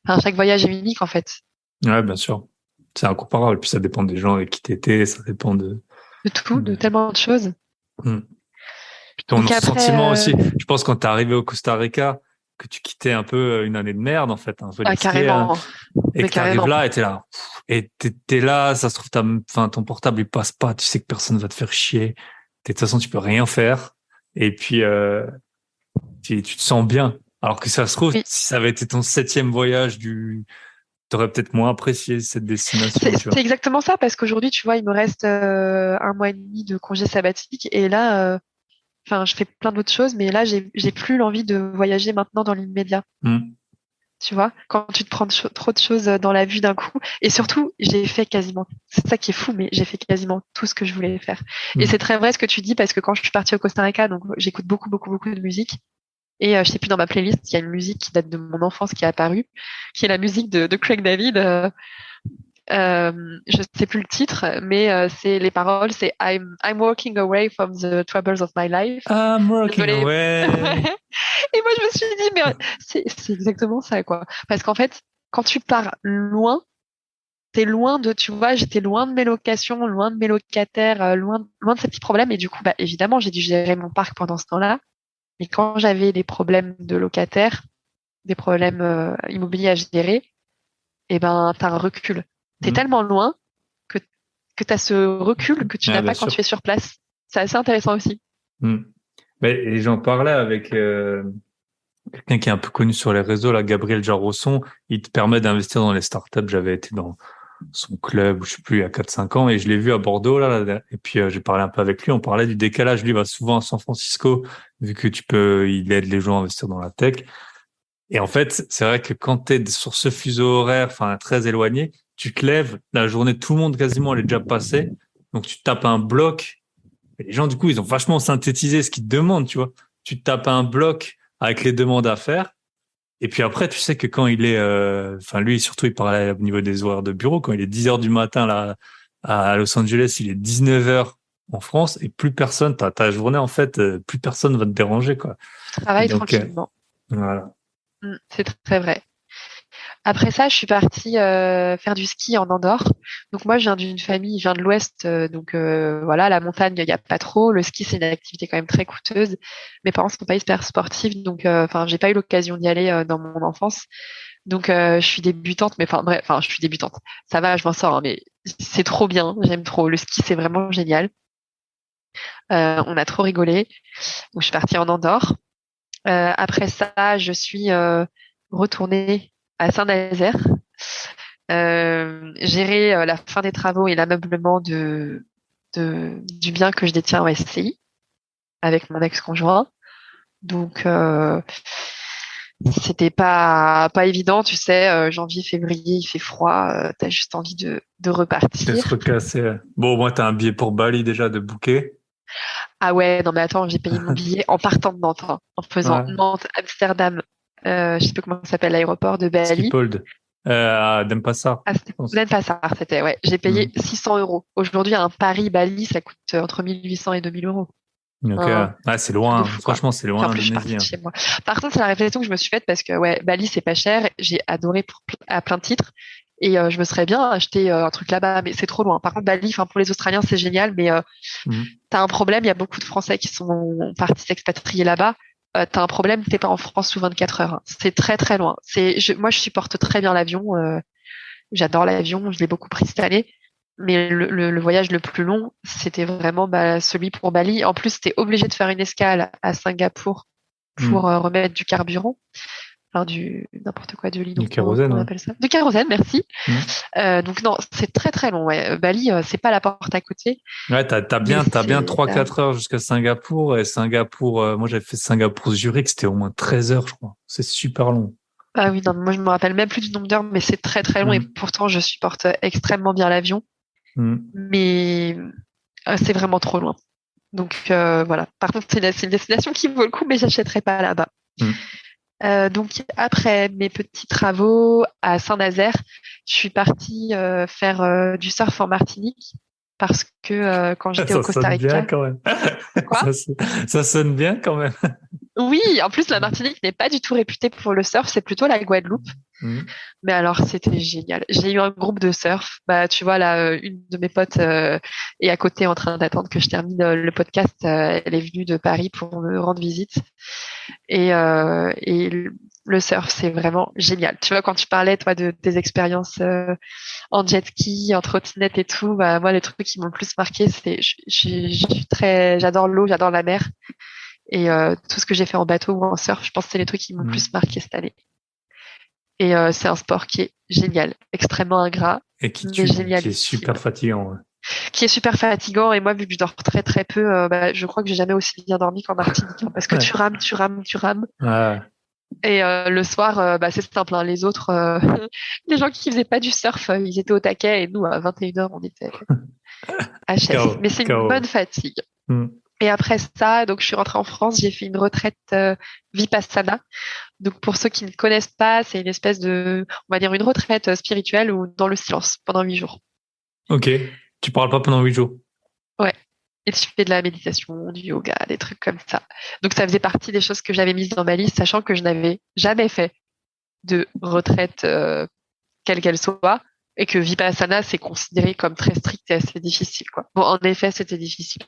[SPEAKER 2] Enfin, chaque voyage est unique en fait.
[SPEAKER 1] Ouais, bien sûr. C'est incomparable. Puis ça dépend des gens avec qui t'étais, ça dépend de
[SPEAKER 2] tout, de tellement de choses.
[SPEAKER 1] Puis ton
[SPEAKER 2] Donc après,
[SPEAKER 1] sentiment aussi. Je pense quand t'es arrivé au Costa Rica, que tu quittais un peu une année de merde, en fait, un peu les skiers,
[SPEAKER 2] carrément.
[SPEAKER 1] et
[SPEAKER 2] Mais
[SPEAKER 1] que t'arrives
[SPEAKER 2] carrément.
[SPEAKER 1] là et t'es là. Et t'es là, ça se trouve, ton portable, il passe pas, tu sais que personne va te faire chier. De toute façon, tu peux rien faire. Et puis, tu te sens bien. Alors que ça se trouve,
[SPEAKER 2] Oui.
[SPEAKER 1] si ça avait été ton 7e voyage t'aurais peut-être moins apprécié cette destination, tu vois.
[SPEAKER 2] C'est exactement ça, parce qu'aujourd'hui, tu vois, il me reste 1 mois et demi de congé sabbatique, et là, je fais plein d'autres choses, mais là, j'ai plus l'envie de voyager maintenant dans l'immédiat. Tu vois, quand tu te prends trop de choses dans la vue d'un coup, et surtout, j'ai fait quasiment, c'est ça qui est fou, mais j'ai fait quasiment tout ce que je voulais faire. Et c'est très vrai ce que tu dis, parce que quand je suis partie au Costa Rica, donc j'écoute beaucoup, beaucoup, beaucoup de musique. Et je sais plus, dans ma playlist, il y a une musique qui date de mon enfance qui est apparue, qui est la musique de Craig David. Je sais plus le titre, mais c'est les paroles, c'est I'm walking away from the troubles of my life.
[SPEAKER 1] I'm walking
[SPEAKER 2] Désolée.
[SPEAKER 1] away.
[SPEAKER 2] Et moi, je me suis dit, mais c'est exactement ça, quoi. Parce qu'en fait, quand tu pars loin, t'es loin de, tu vois, j'étais loin de mes locations, loin de mes locataires, loin de ces petits problèmes. Et du coup, évidemment, j'ai dû gérer mon parc pendant ce temps-là. Mais quand j'avais des problèmes de locataires, des problèmes immobiliers à gérer, eh ben, t'as un recul. T'es tellement loin que t'as ce recul que tu n'as pas quand tu es sur place. C'est assez intéressant aussi.
[SPEAKER 1] Et j'en parlais avec quelqu'un qui est un peu connu sur les réseaux, là, Gabriel Jarrosson. Il te permet d'investir dans les startups. J'avais été dans son club, je sais plus, il y a 4-5 ans, et je l'ai vu à Bordeaux, là, et puis j'ai parlé un peu avec lui, on parlait du décalage. Lui il va souvent à San Francisco, vu que il aide les gens à investir dans la tech. Et en fait, c'est vrai que quand tu es sur ce fuseau horaire, enfin très éloigné, tu te lèves, la journée, tout le monde quasiment, elle est déjà passée. Donc tu tapes un bloc. Et les gens, du coup, ils ont vachement synthétisé ce qu'ils te demandent, tu vois. Tu tapes un bloc avec les demandes à faire. Et puis après, tu sais que quand il est, lui, surtout, il parlait au niveau des horaires de bureau, quand il est 10 heures du matin, là, à Los Angeles, il est 19 heures en France, et plus personne, ta journée, en fait, plus personne va te déranger, quoi.
[SPEAKER 2] Tu travailles
[SPEAKER 1] Donc,
[SPEAKER 2] tranquillement.
[SPEAKER 1] voilà.
[SPEAKER 2] C'est très vrai. Après ça, je suis partie faire du ski en Andorre. Donc moi, je viens d'une famille, je viens de l'Ouest, donc voilà, la montagne, il n'y a pas trop. Le ski, c'est une activité quand même très coûteuse. Mes parents sont pas hyper sportifs, donc j'ai pas eu l'occasion d'y aller dans mon enfance. Donc je suis débutante, mais je suis débutante. Ça va, je m'en sors, hein, mais c'est trop bien, j'aime trop. Le ski, c'est vraiment génial. On a trop rigolé. Donc je suis partie en Andorre. Après ça, je suis retournée à Saint-Nazaire, gérer la fin des travaux et l'ameublement du bien que je détiens en SCI avec mon ex-conjoint. Donc c'était pas évident, tu sais, janvier, février, il fait froid, t'as juste envie de repartir.
[SPEAKER 1] D'être cassé. Bon, moi, t'as un billet pour Bali déjà de booker.
[SPEAKER 2] Ah ouais, non mais attends, j'ai payé mon billet en partant de Nantes, hein, en faisant
[SPEAKER 1] Ouais.
[SPEAKER 2] Nantes, Amsterdam, je sais plus comment ça s'appelle l'aéroport de Bali.
[SPEAKER 1] Schiphol. À Denpasar,
[SPEAKER 2] Ah,
[SPEAKER 1] je
[SPEAKER 2] c'était
[SPEAKER 1] pense.
[SPEAKER 2] Denpasar, c'était, ouais. J'ai payé 600 euros. Aujourd'hui, un Paris-Bali, ça coûte entre 1800 et 2000 euros.
[SPEAKER 1] Donc, c'est
[SPEAKER 2] Truc de
[SPEAKER 1] loin.
[SPEAKER 2] fou, quoi.
[SPEAKER 1] Franchement, c'est
[SPEAKER 2] Puis
[SPEAKER 1] loin,
[SPEAKER 2] en plus, je suis
[SPEAKER 1] l'Indonésie,
[SPEAKER 2] partie de
[SPEAKER 1] hein.
[SPEAKER 2] chez moi. Par contre, c'est la réflexion que je me suis faite parce que, ouais, Bali, c'est pas cher. J'ai adoré à plein de titres. Et je me serais bien acheté un truc là-bas, mais c'est trop loin. Par contre, Bali, pour les Australiens, c'est génial, mais t'as un problème. Il y a beaucoup de Français qui sont partis s'expatrier là-bas. T'as un problème, t'es pas en France sous 24 heures, hein. C'est très, très loin. Moi, je supporte très bien l'avion. J'adore l'avion, je l'ai beaucoup pris cette année. Mais le voyage le plus long, c'était vraiment celui pour Bali. En plus, t'es obligé de faire une escale à Singapour pour remettre du carburant. Enfin, n'importe quoi, de
[SPEAKER 1] Du
[SPEAKER 2] l'hydro, comment
[SPEAKER 1] kérosène,
[SPEAKER 2] on
[SPEAKER 1] ouais.
[SPEAKER 2] appelle ça? Du kérosène, merci. Donc non, c'est très très long, ouais. Bali, c'est pas la porte à côté.
[SPEAKER 1] Ouais, t'as
[SPEAKER 2] Mais
[SPEAKER 1] bien 3-4 heures jusqu'à Singapour. Et Singapour, moi, j'avais fait Singapour-Zurich, c'était au moins 13 heures, je crois. C'est super long.
[SPEAKER 2] Ah oui, non, moi je me rappelle même plus du nombre d'heures, mais c'est très très long et pourtant je supporte extrêmement bien l'avion. Mais c'est vraiment trop loin. Donc voilà. Par contre, c'est une destination qui vaut le coup, mais j'achèterai pas là-bas.
[SPEAKER 1] Mm.
[SPEAKER 2] Donc après mes petits travaux à Saint-Nazaire, je suis partie faire du surf en Martinique parce que quand j'étais au
[SPEAKER 1] Ça
[SPEAKER 2] Costa
[SPEAKER 1] sonne bien
[SPEAKER 2] Rica,
[SPEAKER 1] quand même.
[SPEAKER 2] quoi?
[SPEAKER 1] Ça, ça sonne bien quand même.
[SPEAKER 2] Oui, en plus la Martinique n'est pas du tout réputée pour le surf, c'est plutôt la Guadeloupe.
[SPEAKER 1] Mm.
[SPEAKER 2] Mais alors c'était génial. J'ai eu un groupe de surf. Bah tu vois là, une de mes potes est à côté en train d'attendre que je termine le podcast. Elle est venue de Paris pour me rendre visite. Et le surf, c'est vraiment génial. Tu vois, quand tu parlais, toi, de tes expériences en jet ski, en trottinette et tout, bah, moi, les trucs qui m'ont le plus marqué, je suis j'adore l'eau, j'adore la mer. Et tout ce que j'ai fait en bateau ou en surf, je pense que c'est les trucs qui m'ont le
[SPEAKER 1] Mm.
[SPEAKER 2] plus marqué cette année. Et c'est un sport qui est génial, extrêmement ingrat,
[SPEAKER 1] Et qui
[SPEAKER 2] mais
[SPEAKER 1] tue, qui est super
[SPEAKER 2] génialissime,
[SPEAKER 1] fatigant. Ouais.
[SPEAKER 2] qui est super fatigant. Et moi, vu que je dors très très peu, bah, je crois que j'ai jamais aussi bien dormi qu'en Martinique, hein, parce que
[SPEAKER 1] Ouais.
[SPEAKER 2] tu rames.
[SPEAKER 1] Ouais.
[SPEAKER 2] Et le soir, bah, c'est simple, hein, les autres, les gens qui faisaient pas du surf, ils étaient au taquet et nous, à 21h, on était HS.
[SPEAKER 1] KO,
[SPEAKER 2] Mais c'est une bonne
[SPEAKER 1] KO.
[SPEAKER 2] fatigue.
[SPEAKER 1] Mm.
[SPEAKER 2] Et après ça, donc je suis rentrée en France, j'ai fait une retraite Vipassana. Donc pour ceux qui ne connaissent pas, c'est une espèce de, on va dire une retraite spirituelle ou dans le silence pendant 8 jours.
[SPEAKER 1] Ok. Tu parles pas pendant 8 jours.
[SPEAKER 2] Ouais. Et tu fais de la méditation, du yoga, des trucs comme ça. Donc ça faisait partie des choses que j'avais mises dans ma liste, sachant que je n'avais jamais fait de retraite quelle qu'elle soit, et que Vipassana, c'est considéré comme très strict et assez difficile, quoi. Bon, en effet, c'était difficile.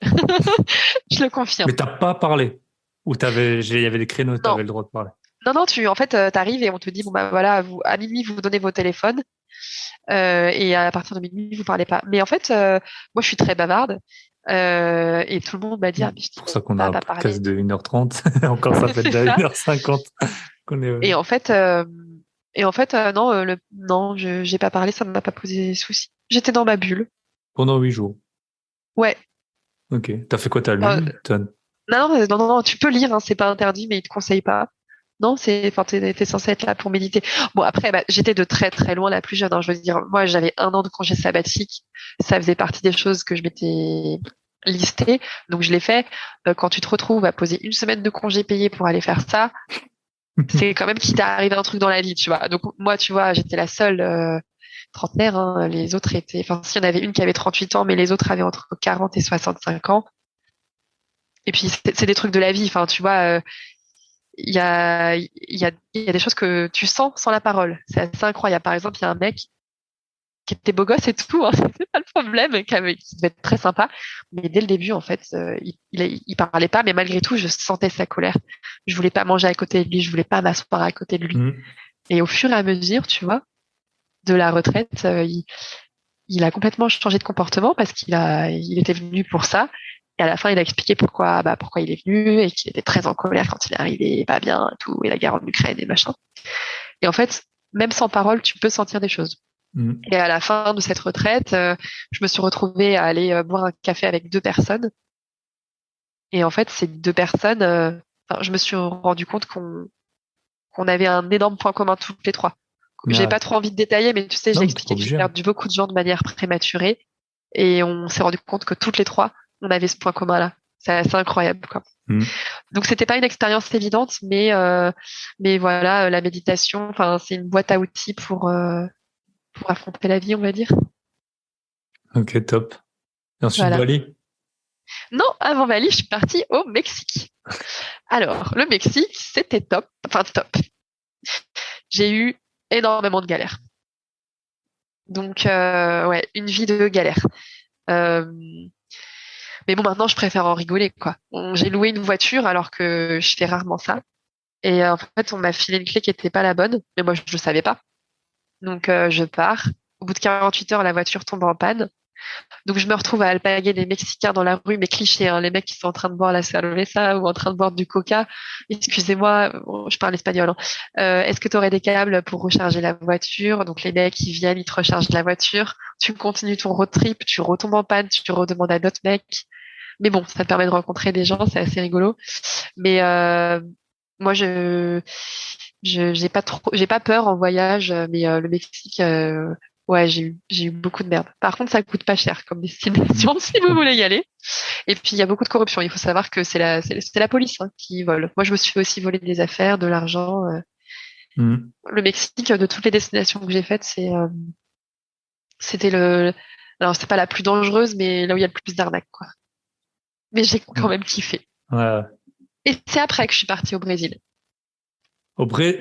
[SPEAKER 2] Je le confirme.
[SPEAKER 1] Mais t'as pas parlé. Ou il y avait des créneaux,
[SPEAKER 2] Non,
[SPEAKER 1] t'avais le droit de parler.
[SPEAKER 2] non, en fait, t'arrives et on te dit, bon, bah voilà, à minuit, vous donnez vos téléphones, et à partir de minuit, vous parlez pas. Mais en fait, moi, je suis très bavarde, et tout le monde m'a dit,
[SPEAKER 1] Mm.
[SPEAKER 2] ah, mais je
[SPEAKER 1] Pour ça
[SPEAKER 2] t'imagine
[SPEAKER 1] qu'on a
[SPEAKER 2] pas,
[SPEAKER 1] un
[SPEAKER 2] pas parler.
[SPEAKER 1] podcast de 1h30. Encore, ça fait
[SPEAKER 2] C'est
[SPEAKER 1] déjà
[SPEAKER 2] ça.
[SPEAKER 1] 1h50 qu'on est,
[SPEAKER 2] Et en fait, non, non, j'ai pas parlé, ça ne m'a pas posé souci. J'étais dans ma bulle.
[SPEAKER 1] pendant 8 jours.
[SPEAKER 2] Ouais.
[SPEAKER 1] Ok. T'as fait quoi? T'as
[SPEAKER 2] Euh,
[SPEAKER 1] lu?
[SPEAKER 2] non, tu peux lire, hein, c'est pas interdit, mais ils te conseillent pas. Non, enfin, t'es censé être là pour méditer. Bon, après, bah, j'étais de très très loin la plus jeune, hein. Je veux dire, moi, j'avais 1 an de congé sabbatique. Ça faisait partie des choses que je m'étais listées. Donc, je l'ai fait. Quand tu te retrouves à poser une semaine de congé payé pour aller faire ça, c'est quand même qu'il t'est arrivé un truc dans la vie, tu vois. Donc, moi, tu vois, j'étais la seule trentenaire, hein. Les autres étaient, enfin, s'il y en avait une qui avait 38 ans, mais les autres avaient entre 40 et 65 ans. Et puis, c'est des trucs de la vie. Enfin, tu vois, il y a des choses que tu sens sans la parole. C'est assez incroyable. Par exemple, il y a un mec qui était beau gosse et tout, hein, c'est pas le problème, qui devait être très sympa. Mais dès le début, en fait, il parlait pas, mais malgré tout, je sentais sa colère. Je voulais pas manger à côté de lui, je voulais pas m'asseoir à côté de lui.
[SPEAKER 1] Mm.
[SPEAKER 2] Et au fur et à mesure, tu vois, de la retraite, il a complètement changé de comportement parce il était venu pour ça. Et à la fin, il a expliqué pourquoi il est venu et qu'il était très en colère quand il est arrivé, pas bien, et tout, et la guerre en Ukraine et machin. Et en fait, même sans parole, tu peux sentir des choses.
[SPEAKER 1] Mm.
[SPEAKER 2] Et à la fin de cette retraite, je me suis retrouvée à aller boire un café avec 2 personnes. Et en fait, ces 2 personnes, enfin, je me suis rendu compte qu'on avait un énorme point commun toutes les trois. J'ai
[SPEAKER 1] Ah,
[SPEAKER 2] pas trop envie de détailler, mais tu sais, j'ai
[SPEAKER 1] non, mais t'es pas
[SPEAKER 2] expliqué que j'ai
[SPEAKER 1] obligé. Hein.
[SPEAKER 2] perdu beaucoup de gens de manière prématurée. Et on s'est rendu compte que toutes les trois, on avait ce point commun-là. C'est assez incroyable, quoi.
[SPEAKER 1] Mm.
[SPEAKER 2] Donc c'était pas une expérience évidente, mais voilà, la méditation, enfin c'est une boîte à outils pour affronter la vie, on va dire.
[SPEAKER 1] Ok, top. Et ensuite,
[SPEAKER 2] Voilà.
[SPEAKER 1] Bali.
[SPEAKER 2] Non, avant Bali, je suis partie au Mexique. Alors le Mexique, c'était top, enfin top. J'ai eu énormément de galères. Donc ouais, une vie de galère. Euh, mais bon, maintenant je préfère en rigoler, quoi. J'ai loué une voiture alors que je fais rarement ça. Et en fait, on m'a filé une clé qui était pas la bonne, mais moi je le savais pas. Donc je pars. Au bout de 48 heures, la voiture tombe en panne. Donc je me retrouve à alpaguer des Mexicains dans la rue, mais clichés, hein, les mecs qui sont en train de boire la cerveza ou en train de boire du coca. Excusez-moi, bon, je parle espagnol, hein. Est-ce que tu aurais des câbles pour recharger la voiture? Donc les mecs ils viennent, ils te rechargent la voiture. Tu continues ton road trip, tu retombes en panne, tu redemandes à d'autres mecs. Mais bon, ça te permet de rencontrer des gens, c'est assez rigolo. Mais moi j'ai pas peur en voyage, mais le Mexique, Ouais, j'ai eu beaucoup de merde. Par contre, ça coûte pas cher comme destination si vous voulez y aller. Et puis, il y a beaucoup de corruption. Il faut savoir que c'est la police hein, qui vole. Moi, je me suis fait aussi voler des affaires, de l'argent.
[SPEAKER 1] Mhm.
[SPEAKER 2] Le Mexique, de toutes les destinations que j'ai faites, c'était alors c'est pas la plus dangereuse, mais là où il y a le plus d'arnaques, quoi. Mais j'ai quand même kiffé.
[SPEAKER 1] Ouais.
[SPEAKER 2] Et c'est après que je suis partie au Brésil.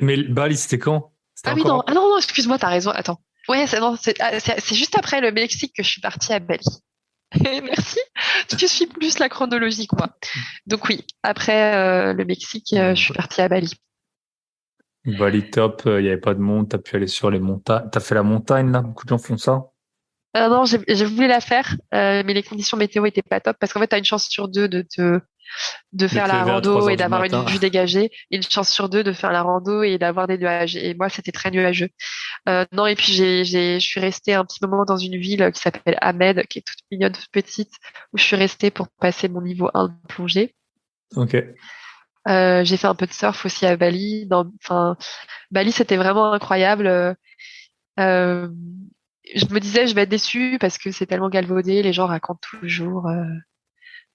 [SPEAKER 1] Mais Bali, c'était quand? C'était
[SPEAKER 2] Ah oui,
[SPEAKER 1] encore
[SPEAKER 2] non,
[SPEAKER 1] après?
[SPEAKER 2] non, excuse-moi, t'as raison. Attends. Ouais, non, c'est juste après le Mexique que je suis partie à Bali. Merci. Tu suis plus la chronologie que moi. Donc oui, après le Mexique, je suis partie à Bali.
[SPEAKER 1] Bali top, il n'y avait pas de monde, t'as pu aller sur les montagnes. T'as fait la montagne là, beaucoup de gens font ça.
[SPEAKER 2] Non, j'ai voulu la faire, mais les conditions météo étaient pas top parce qu'en fait, t'as une chance sur deux de
[SPEAKER 1] De
[SPEAKER 2] faire
[SPEAKER 1] te
[SPEAKER 2] la
[SPEAKER 1] lever à 3
[SPEAKER 2] rando
[SPEAKER 1] heures
[SPEAKER 2] et
[SPEAKER 1] du
[SPEAKER 2] d'avoir une
[SPEAKER 1] matin.
[SPEAKER 2] vue dégagée, et une chance sur deux de faire la rando et d'avoir des nuages. Et moi, c'était très nuageux. Non, et puis je suis restée un petit moment dans une ville qui s'appelle Ahmed, qui est toute mignonne, toute petite, où je suis restée pour passer mon niveau 1 de plongée.
[SPEAKER 1] Ok.
[SPEAKER 2] J'ai fait un peu de surf aussi à Bali. Enfin, Bali, c'était vraiment incroyable. Euh, je me disais, je vais être déçue parce que c'est tellement galvaudé. Les gens racontent toujours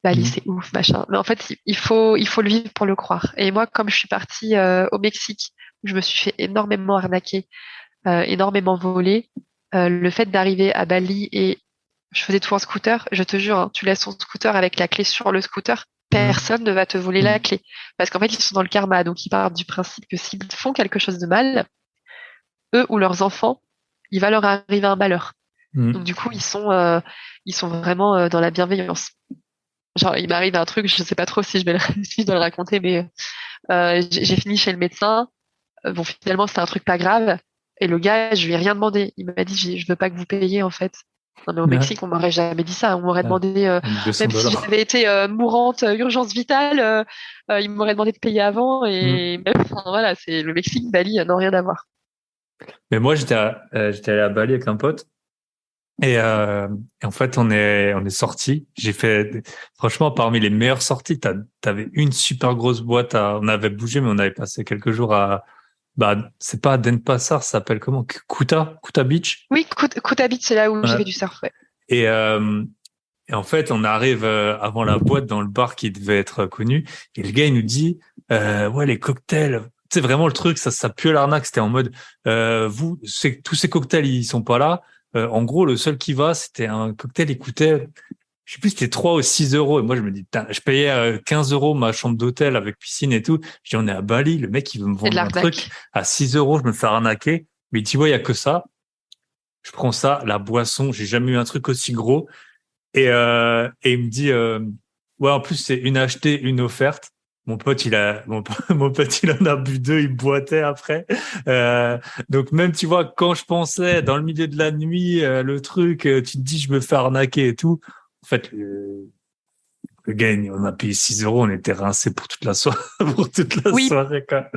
[SPEAKER 2] Bali,
[SPEAKER 1] Mhm.
[SPEAKER 2] c'est ouf, machin. Mais en fait, il faut le vivre pour le croire. Et moi, comme je suis partie au Mexique, où je me suis fait énormément arnaquer, énormément voler, le fait d'arriver à Bali et je faisais tout en scooter, je te jure, hein, tu laisses ton scooter avec la clé sur le scooter,
[SPEAKER 1] Mhm.
[SPEAKER 2] personne ne va te voler la
[SPEAKER 1] Mhm.
[SPEAKER 2] clé. Parce qu'en fait, ils sont dans le karma. Donc, ils partent du principe que s'ils font quelque chose de mal, eux ou leurs enfants, il va leur arriver un malheur. Donc,
[SPEAKER 1] Mhm.
[SPEAKER 2] du coup, ils sont vraiment dans la bienveillance. Genre, il m'arrive un truc, je sais pas trop si je vais si je dois le raconter, mais j'ai fini chez le médecin. Bon, finalement, c'était un truc pas grave. Et le gars, je lui ai rien demandé. Il m'a dit, je veux pas que vous payiez, en fait. Non, mais au
[SPEAKER 1] Ouais.
[SPEAKER 2] Mexique, on m'aurait jamais dit ça. On m'aurait
[SPEAKER 1] Ouais.
[SPEAKER 2] demandé,
[SPEAKER 1] 200
[SPEAKER 2] même si
[SPEAKER 1] dollars.
[SPEAKER 2] j'avais été mourante, urgence vitale, il m'aurait demandé de payer avant. Et
[SPEAKER 1] Mhm.
[SPEAKER 2] même, enfin, voilà, c'est le Mexique, Bali, n'ont rien à voir.
[SPEAKER 1] Mais moi, j'étais allé à Bali avec un pote. Et en fait, on est sorti. Franchement, parmi les meilleures sorties, t'avais une super grosse boîte on avait bougé, mais on avait passé quelques jours c'est pas Denpasar, ça s'appelle comment? Kuta Beach.
[SPEAKER 2] Oui, Kuta Beach, c'est là où j'ai
[SPEAKER 1] Ouais.
[SPEAKER 2] fait du surf, ouais.
[SPEAKER 1] Et, euh, et en fait, on arrive avant la boîte dans le bar qui devait être connu. Et le gars, il nous dit, ouais, les cocktails. C'est vraiment le truc, ça pue à l'arnaque. C'était en mode, tous ces cocktails, ils sont pas là. En gros, le seul qui va, c'était un cocktail, il coûtait, je sais plus, c'était 3 ou 6 euros. Et moi, je me dis, putain, je payais 15 euros ma chambre d'hôtel avec piscine et tout. Je dis, on est à Bali. Le mec, il veut me
[SPEAKER 2] C'est de
[SPEAKER 1] vendre un truc
[SPEAKER 2] l'arnaque.
[SPEAKER 1] à 6 euros. Je me fais arnaquer. Mais il dit, ouais, il y a que ça. Je prends ça, la boisson. J'ai jamais eu un truc aussi gros. Et il me dit, ouais, en plus, c'est une achetée, une offerte. Mon pote, il en a bu deux, il boitait après. Euh, donc même, tu vois, quand je pensais dans le milieu de la nuit, le truc, tu te dis, je me fais arnaquer et tout. En fait, le gars, on a payé 6 euros, on était rincés pour toute la soirée, pour toute la
[SPEAKER 2] Oui,
[SPEAKER 1] soirée, quoi.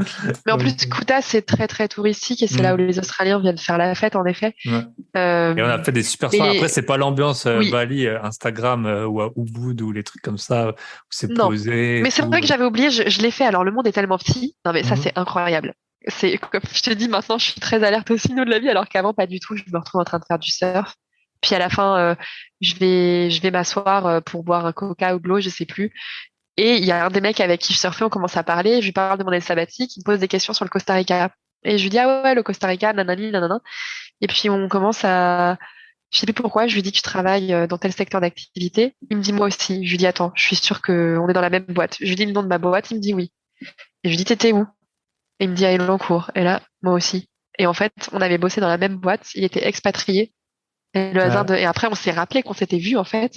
[SPEAKER 2] mais en plus,
[SPEAKER 1] Donc,
[SPEAKER 2] Kuta, c'est très, très touristique et c'est là où
[SPEAKER 1] hmm,
[SPEAKER 2] les Australiens viennent faire la fête, en effet.
[SPEAKER 1] ouais.
[SPEAKER 2] Euh,
[SPEAKER 1] Et on a fait des super soirées. Après,
[SPEAKER 2] mais
[SPEAKER 1] c'est pas l'ambiance
[SPEAKER 2] oui,
[SPEAKER 1] Bali, Instagram ou à Ubud ou les trucs comme ça où c'est
[SPEAKER 2] non.
[SPEAKER 1] posé et
[SPEAKER 2] Mais c'est
[SPEAKER 1] tout.
[SPEAKER 2] vrai que j'avais oublié, je l'ai fait. Alors, le monde est tellement petit. Non, mais ça,
[SPEAKER 1] Mhm.
[SPEAKER 2] c'est incroyable. C'est, comme je te dis, maintenant, je suis très alerte aux signaux de la vie, alors qu'avant, pas du tout. Je me retrouve en train de faire du surf. Puis à la fin, je vais m'asseoir pour boire un coca ou de l'eau, je sais plus. Et il y a un des mecs avec qui je surfais, on commence à parler. Je lui parle de mon année sabbatique, il me pose des questions sur le Costa Rica. Et je lui dis, ah ouais, ouais, le Costa Rica, nanani, nanana. Et puis on commence à, je sais plus pourquoi, je lui dis que je travaille dans tel secteur d'activité. Il me dit moi aussi. Je lui dis attends, je suis sûre que on est dans la même boîte. Je lui dis le nom de ma boîte, il me dit oui. Et je lui dis t'étais où? Et il me dit à Elancourt. Et là, moi aussi. Et en fait, on avait bossé dans la même boîte. Il était expatrié. Et le hasard
[SPEAKER 1] Ouais.
[SPEAKER 2] de... Et après, on s'est rappelé qu'on s'était vu en fait.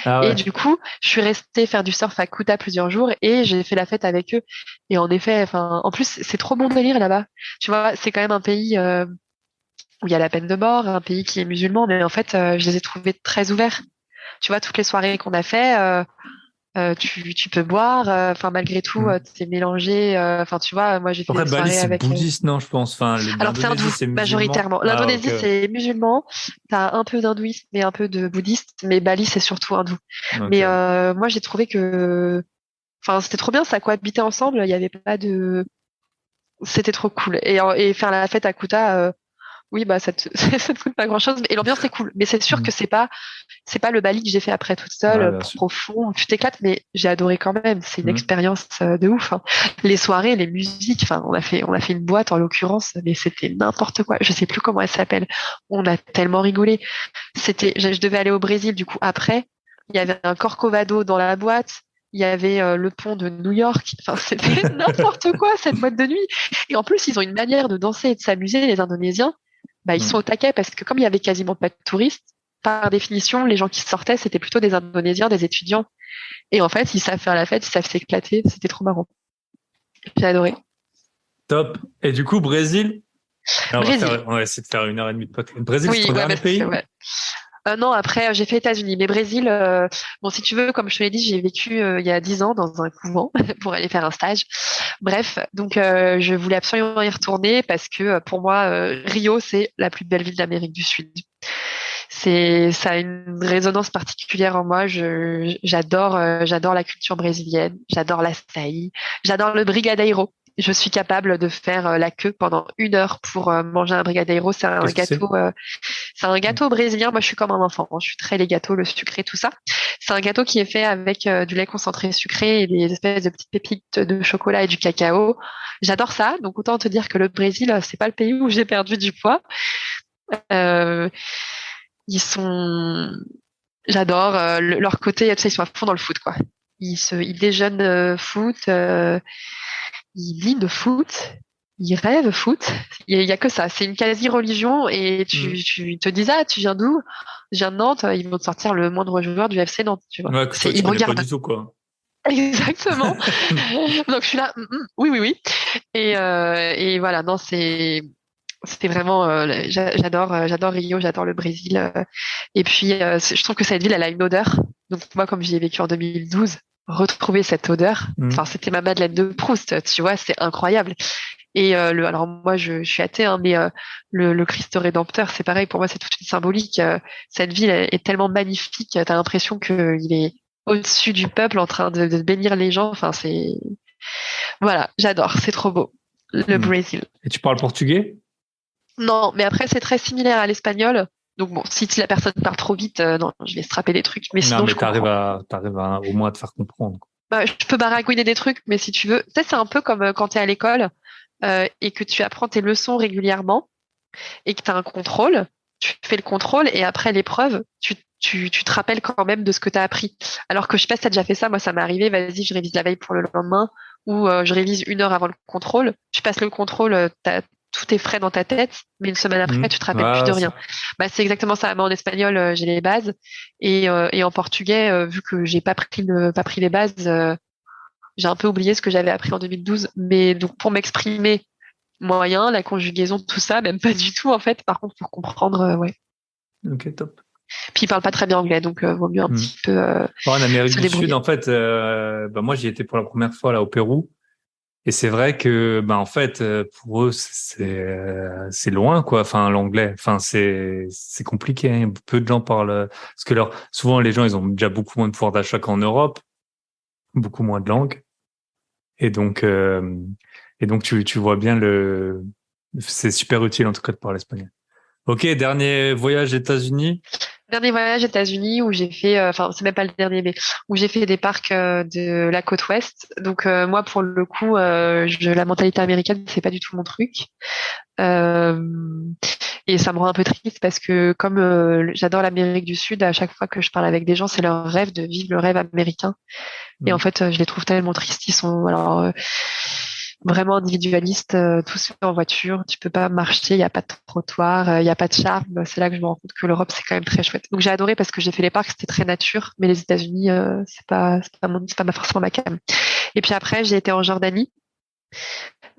[SPEAKER 1] Ah
[SPEAKER 2] Et
[SPEAKER 1] ouais.
[SPEAKER 2] du coup, je suis restée faire du surf à Kuta plusieurs jours et j'ai fait la fête avec eux. Et en effet, enfin, en plus, c'est trop bon délire là-bas. Tu vois, c'est quand même un pays où il y a la peine de mort, un pays qui est musulman, mais en fait, je les ai trouvés très ouverts. Tu vois, toutes les soirées qu'on a fait, tu peux boire, enfin, malgré tout,
[SPEAKER 1] Mhm.
[SPEAKER 2] t'es mélangé, enfin, tu vois, moi, j'ai fait
[SPEAKER 1] Après,
[SPEAKER 2] des
[SPEAKER 1] Bali,
[SPEAKER 2] soirées
[SPEAKER 1] c'est
[SPEAKER 2] avec.
[SPEAKER 1] bouddhiste, non, je pense. Enfin,
[SPEAKER 2] Alors, c'est
[SPEAKER 1] l'Indonésie,
[SPEAKER 2] hindou,
[SPEAKER 1] c'est musulman.
[SPEAKER 2] majoritairement.
[SPEAKER 1] Ah, ok.
[SPEAKER 2] L'Indonésie, c'est musulman, t'as un peu d'hindouisme et un peu de bouddhiste, mais Bali, c'est surtout hindou. Mais
[SPEAKER 1] Ok.
[SPEAKER 2] moi, j'ai trouvé que, enfin, c'était trop bien, ça cohabitait ensemble, il y avait pas de. C'était trop cool. Et faire la fête à Kuta, Oui, bah ça te, ça te coûte pas grand-chose, et l'ambiance est cool. Mais c'est sûr que c'est pas le Bali que j'ai fait après toute seule,
[SPEAKER 1] Ouais, bien sûr.
[SPEAKER 2] profond. Tu t'éclates, mais j'ai adoré quand même. C'est une
[SPEAKER 1] Mm.
[SPEAKER 2] expérience de ouf, hein. Les soirées, les musiques. Enfin, on a fait une boîte en l'occurrence, mais c'était n'importe quoi. Je sais plus comment elle s'appelle. On a tellement rigolé. Je devais aller au Brésil du coup après. Il y avait un Corcovado dans la boîte. Il y avait le pont de New York. Enfin, c'était n'importe quoi cette boîte de nuit. Et en plus, ils ont une manière de danser et de s'amuser, les Indonésiens. Bah, ils sont
[SPEAKER 1] Mm.
[SPEAKER 2] au taquet parce que comme il y avait quasiment pas de touristes, par définition, les gens qui sortaient, c'était plutôt des Indonésiens, des étudiants. Et en fait, ils savent faire la fête, ils savent s'éclater. C'était trop marrant. J'ai adoré.
[SPEAKER 1] Top. Et du coup, Brésil? Là,
[SPEAKER 2] Brésil.
[SPEAKER 1] on va essayer de faire 1 heure et demie de podcast. Brésil, c'est
[SPEAKER 2] Oui,
[SPEAKER 1] ton
[SPEAKER 2] ouais,
[SPEAKER 1] dernier
[SPEAKER 2] parce que
[SPEAKER 1] pays?
[SPEAKER 2] ouais. Non, après, j'ai fait États-Unis. Mais Brésil, bon, si tu veux, comme je te l'ai dit, j'ai vécu il y a 10 ans dans un couvent pour aller faire un stage. Bref, donc je voulais absolument y retourner parce que pour moi, Rio, c'est la plus belle ville d'Amérique du Sud. Ça a une résonance particulière en moi. J'adore la culture brésilienne. J'adore l'açaï. J'adore le brigadeiro. Je suis capable de faire la queue pendant 1 heure pour manger un brigadeiro.
[SPEAKER 1] Qu'est-ce que c'est?
[SPEAKER 2] C'est un
[SPEAKER 1] Mm.
[SPEAKER 2] gâteau brésilien. Moi, je suis comme un enfant, hein. Je suis très les gâteaux, le sucré, tout ça. C'est un gâteau qui est fait avec du lait concentré sucré et des espèces de petites pépites de chocolat et du cacao. J'adore ça. Donc, autant te dire que le Brésil, c'est pas le pays où j'ai perdu du poids. Euh, ils sont, J'adore leur côté, tu sais, ils sont à fond dans le foot, quoi. Ils déjeunent foot, ils dînent foot, ils rêvent foot. Il y a que ça. C'est une quasi-religion et
[SPEAKER 1] Mm.
[SPEAKER 2] tu te dis, ah, tu viens d'où? Je viens de Nantes. Ils vont te sortir le moindre joueur du FC Nantes, tu vois.
[SPEAKER 1] Ouais, que toi, tu
[SPEAKER 2] Ils
[SPEAKER 1] connais pas
[SPEAKER 2] regardent.
[SPEAKER 1] du tout, quoi.
[SPEAKER 2] Exactement. Donc je suis là, oui, oui, oui. Et voilà, non, c'était vraiment, j'adore Rio, j'adore le Brésil. Et puis, je trouve que cette ville, elle a une odeur. Donc, moi, comme j'y ai vécu en 2012, retrouver cette odeur, enfin,
[SPEAKER 1] Mm.
[SPEAKER 2] c'était ma Madeleine de Proust, tu vois, c'est incroyable. Et alors moi, je suis athée, hein, mais le Christ Rédempteur, c'est pareil, pour moi, c'est toute une symbolique. Cette ville est tellement magnifique, t'as l'impression qu'il est au-dessus du peuple en train de bénir les gens. Enfin, voilà, j'adore, c'est trop beau. Le
[SPEAKER 1] Mm.
[SPEAKER 2] Brésil.
[SPEAKER 1] Et tu parles portugais?
[SPEAKER 2] Non, mais après, c'est très similaire à l'espagnol. Donc bon, si la personne parle trop vite, non, je vais strapper des trucs, mais
[SPEAKER 1] Non,
[SPEAKER 2] sinon,
[SPEAKER 1] mais
[SPEAKER 2] je comprends.
[SPEAKER 1] t'arrives à, au moins à te faire comprendre, quoi.
[SPEAKER 2] Bah, je peux baragouiner des trucs, mais si tu veux, tu sais, c'est un peu comme quand tu es à l'école et que tu apprends tes leçons régulièrement et que tu as un contrôle, tu fais le contrôle et après l'épreuve, tu te rappelles quand même de ce que tu as appris. Alors que je sais pas si tu as déjà fait ça, moi ça m'est arrivé, vas-y, je révise la veille pour le lendemain ou je révise 1 heure avant le contrôle. Tu passes le contrôle, tout est frais dans ta tête, mais une semaine après,
[SPEAKER 1] Mm.
[SPEAKER 2] tu te rappelles plus de
[SPEAKER 1] Ouais,
[SPEAKER 2] rien. Bah, c'est exactement ça. Moi, en espagnol, j'ai les bases et en portugais, vu que j'ai pas pris les bases, j'ai un peu oublié ce que j'avais appris en 2012. Mais donc, pour m'exprimer, moyen, la conjugaison, tout ça, même pas du tout en fait. Par contre, pour comprendre, ouais.
[SPEAKER 1] ok, top.
[SPEAKER 2] Puis il parle pas très bien anglais, donc vaut mieux un
[SPEAKER 1] Mm.
[SPEAKER 2] petit peu
[SPEAKER 1] Ouais, en Amérique
[SPEAKER 2] se
[SPEAKER 1] du Sud,
[SPEAKER 2] débrouiller.
[SPEAKER 1] en fait, bah, moi, j'y étais pour la première fois, là, au Pérou. Et c'est vrai que, bah, en fait, pour eux, c'est loin, quoi. Enfin, l'anglais. Enfin, c'est compliqué, hein. Peu de gens parlent, parce que souvent, les gens, ils ont déjà beaucoup moins de pouvoir d'achat qu'en Europe, beaucoup moins de langues. Et donc, euh, et donc, tu vois bien c'est super utile, en tout cas, de parler espagnol. Ok, dernier voyage États-Unis.
[SPEAKER 2] Dernier voyage aux États-Unis où j'ai fait, enfin c'est même pas le dernier, mais où j'ai fait des parcs de la côte ouest. Donc moi pour le coup, la mentalité américaine c'est pas du tout mon truc. Euh, et ça me rend un peu triste parce que comme j'adore l'Amérique du Sud, à chaque fois que je parle avec des gens, c'est leur rêve de vivre le rêve américain. Et en
[SPEAKER 1] Mm.
[SPEAKER 2] fait, je les trouve tellement tristes. Ils sont alors vraiment individualistes, tous en voiture. Tu peux pas marcher, il y a pas de trottoir, il y a pas de charme. C'est là que je me rends compte que l'Europe c'est quand même très chouette. Donc j'ai adoré parce que j'ai fait les parcs, c'était très nature. Mais les États-Unis, c'est pas forcément ma came. Et puis après, j'ai été en Jordanie.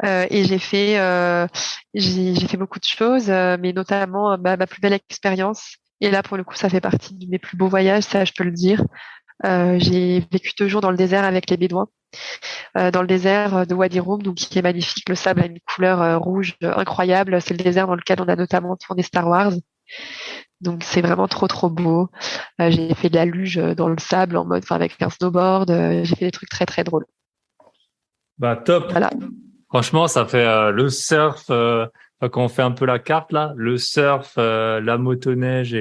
[SPEAKER 2] Et j'ai fait beaucoup de choses, mais notamment ma plus belle expérience. Et là, pour le coup, ça fait partie de mes plus beaux voyages, ça, je peux le dire. J'ai vécu 2 jours dans le désert avec les Bédouins, dans le désert de Wadi Rum, donc qui est magnifique. Le sable a une couleur rouge incroyable. C'est le désert dans lequel on a notamment tourné Star Wars. Donc c'est vraiment trop trop beau. J'ai fait de la luge dans le sable en mode, enfin avec un snowboard. J'ai fait des trucs très très drôles.
[SPEAKER 1] Bah, top.
[SPEAKER 2] Voilà.
[SPEAKER 1] Franchement, ça fait le surf. quand on fait un peu la carte là, le surf, la motoneige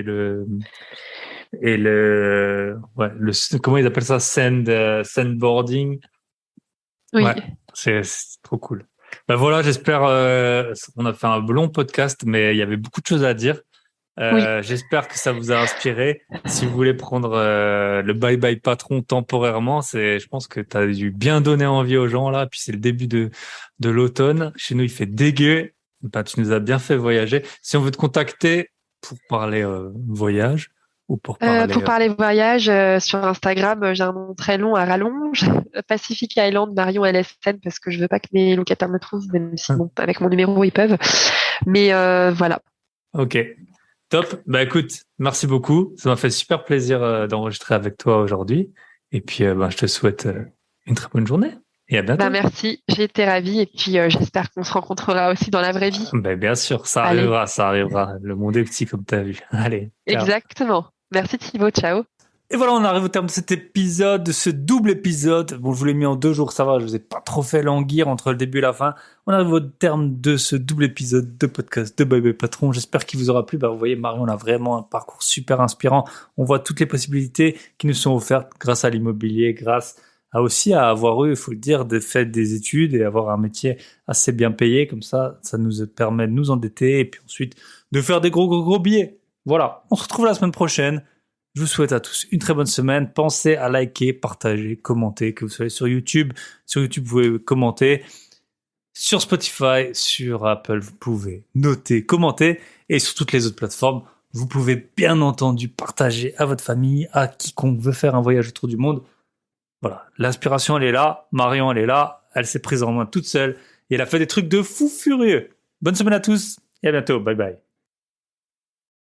[SPEAKER 1] comment ils appellent ça, sandboarding.
[SPEAKER 2] Oui.
[SPEAKER 1] Ouais, c'est trop cool. Ben voilà, j'espère on a fait un long podcast, mais il y avait beaucoup de choses à dire.
[SPEAKER 2] Oui.
[SPEAKER 1] J'espère que ça vous a inspiré. Si vous voulez prendre le bye bye patron temporairement, je pense que tu as dû bien donner envie aux gens là. Puis c'est le début de l'automne. Chez nous, il fait dégueu. Ben, tu nous as bien fait voyager. Si on veut te contacter pour parler voyage ou pour parler
[SPEAKER 2] Pour parler voyage, sur Instagram, j'ai un nom très long à rallonge. Pacific Island Marion LSN, parce que je veux pas que mes locataires me trouvent, même si bon, avec mon numéro ils peuvent. Mais voilà.
[SPEAKER 1] Ok, top. Bah écoute, merci beaucoup. Ça m'a fait super plaisir d'enregistrer avec toi aujourd'hui. Et puis, je te souhaite une très bonne journée et à
[SPEAKER 2] Bah
[SPEAKER 1] bientôt.
[SPEAKER 2] merci, j'ai été ravie et puis j'espère qu'on se rencontrera aussi dans la vraie vie.
[SPEAKER 1] Ben, bien sûr, ça
[SPEAKER 2] Allez,
[SPEAKER 1] arrivera, ça arrivera. Le monde est petit comme tu as vu. Allez, ciao.
[SPEAKER 2] exactement. Merci Thibaut, ciao.
[SPEAKER 1] Et voilà, on arrive au terme de cet épisode, de ce double épisode. Bon, je vous l'ai mis en 2 jours, ça va, je vous ai pas trop fait languir entre le début et la fin. On arrive au terme de ce double épisode de podcast de Bye Bye Patron. J'espère qu'il vous aura plu. Bah, vous voyez, Marion a vraiment un parcours super inspirant. On voit toutes les possibilités qui nous sont offertes grâce à l'immobilier, grâce à avoir eu, il faut le dire, fait des études et avoir un métier assez bien payé. Comme ça nous permet de nous endetter et puis ensuite de faire des gros billets. Voilà, on se retrouve la semaine prochaine. Je vous souhaite à tous une très bonne semaine. Pensez à liker, partager, commenter, que vous soyez sur YouTube. Sur YouTube, vous pouvez commenter. Sur Spotify, sur Apple, vous pouvez noter, commenter. Et sur toutes les autres plateformes, vous pouvez bien entendu partager à votre famille, à quiconque veut faire un voyage autour du monde. Voilà, l'inspiration, elle est là. Marion, elle est là. Elle s'est prise en main toute seule. Et elle a fait des trucs de fou furieux. Bonne semaine à tous et à bientôt. Bye bye.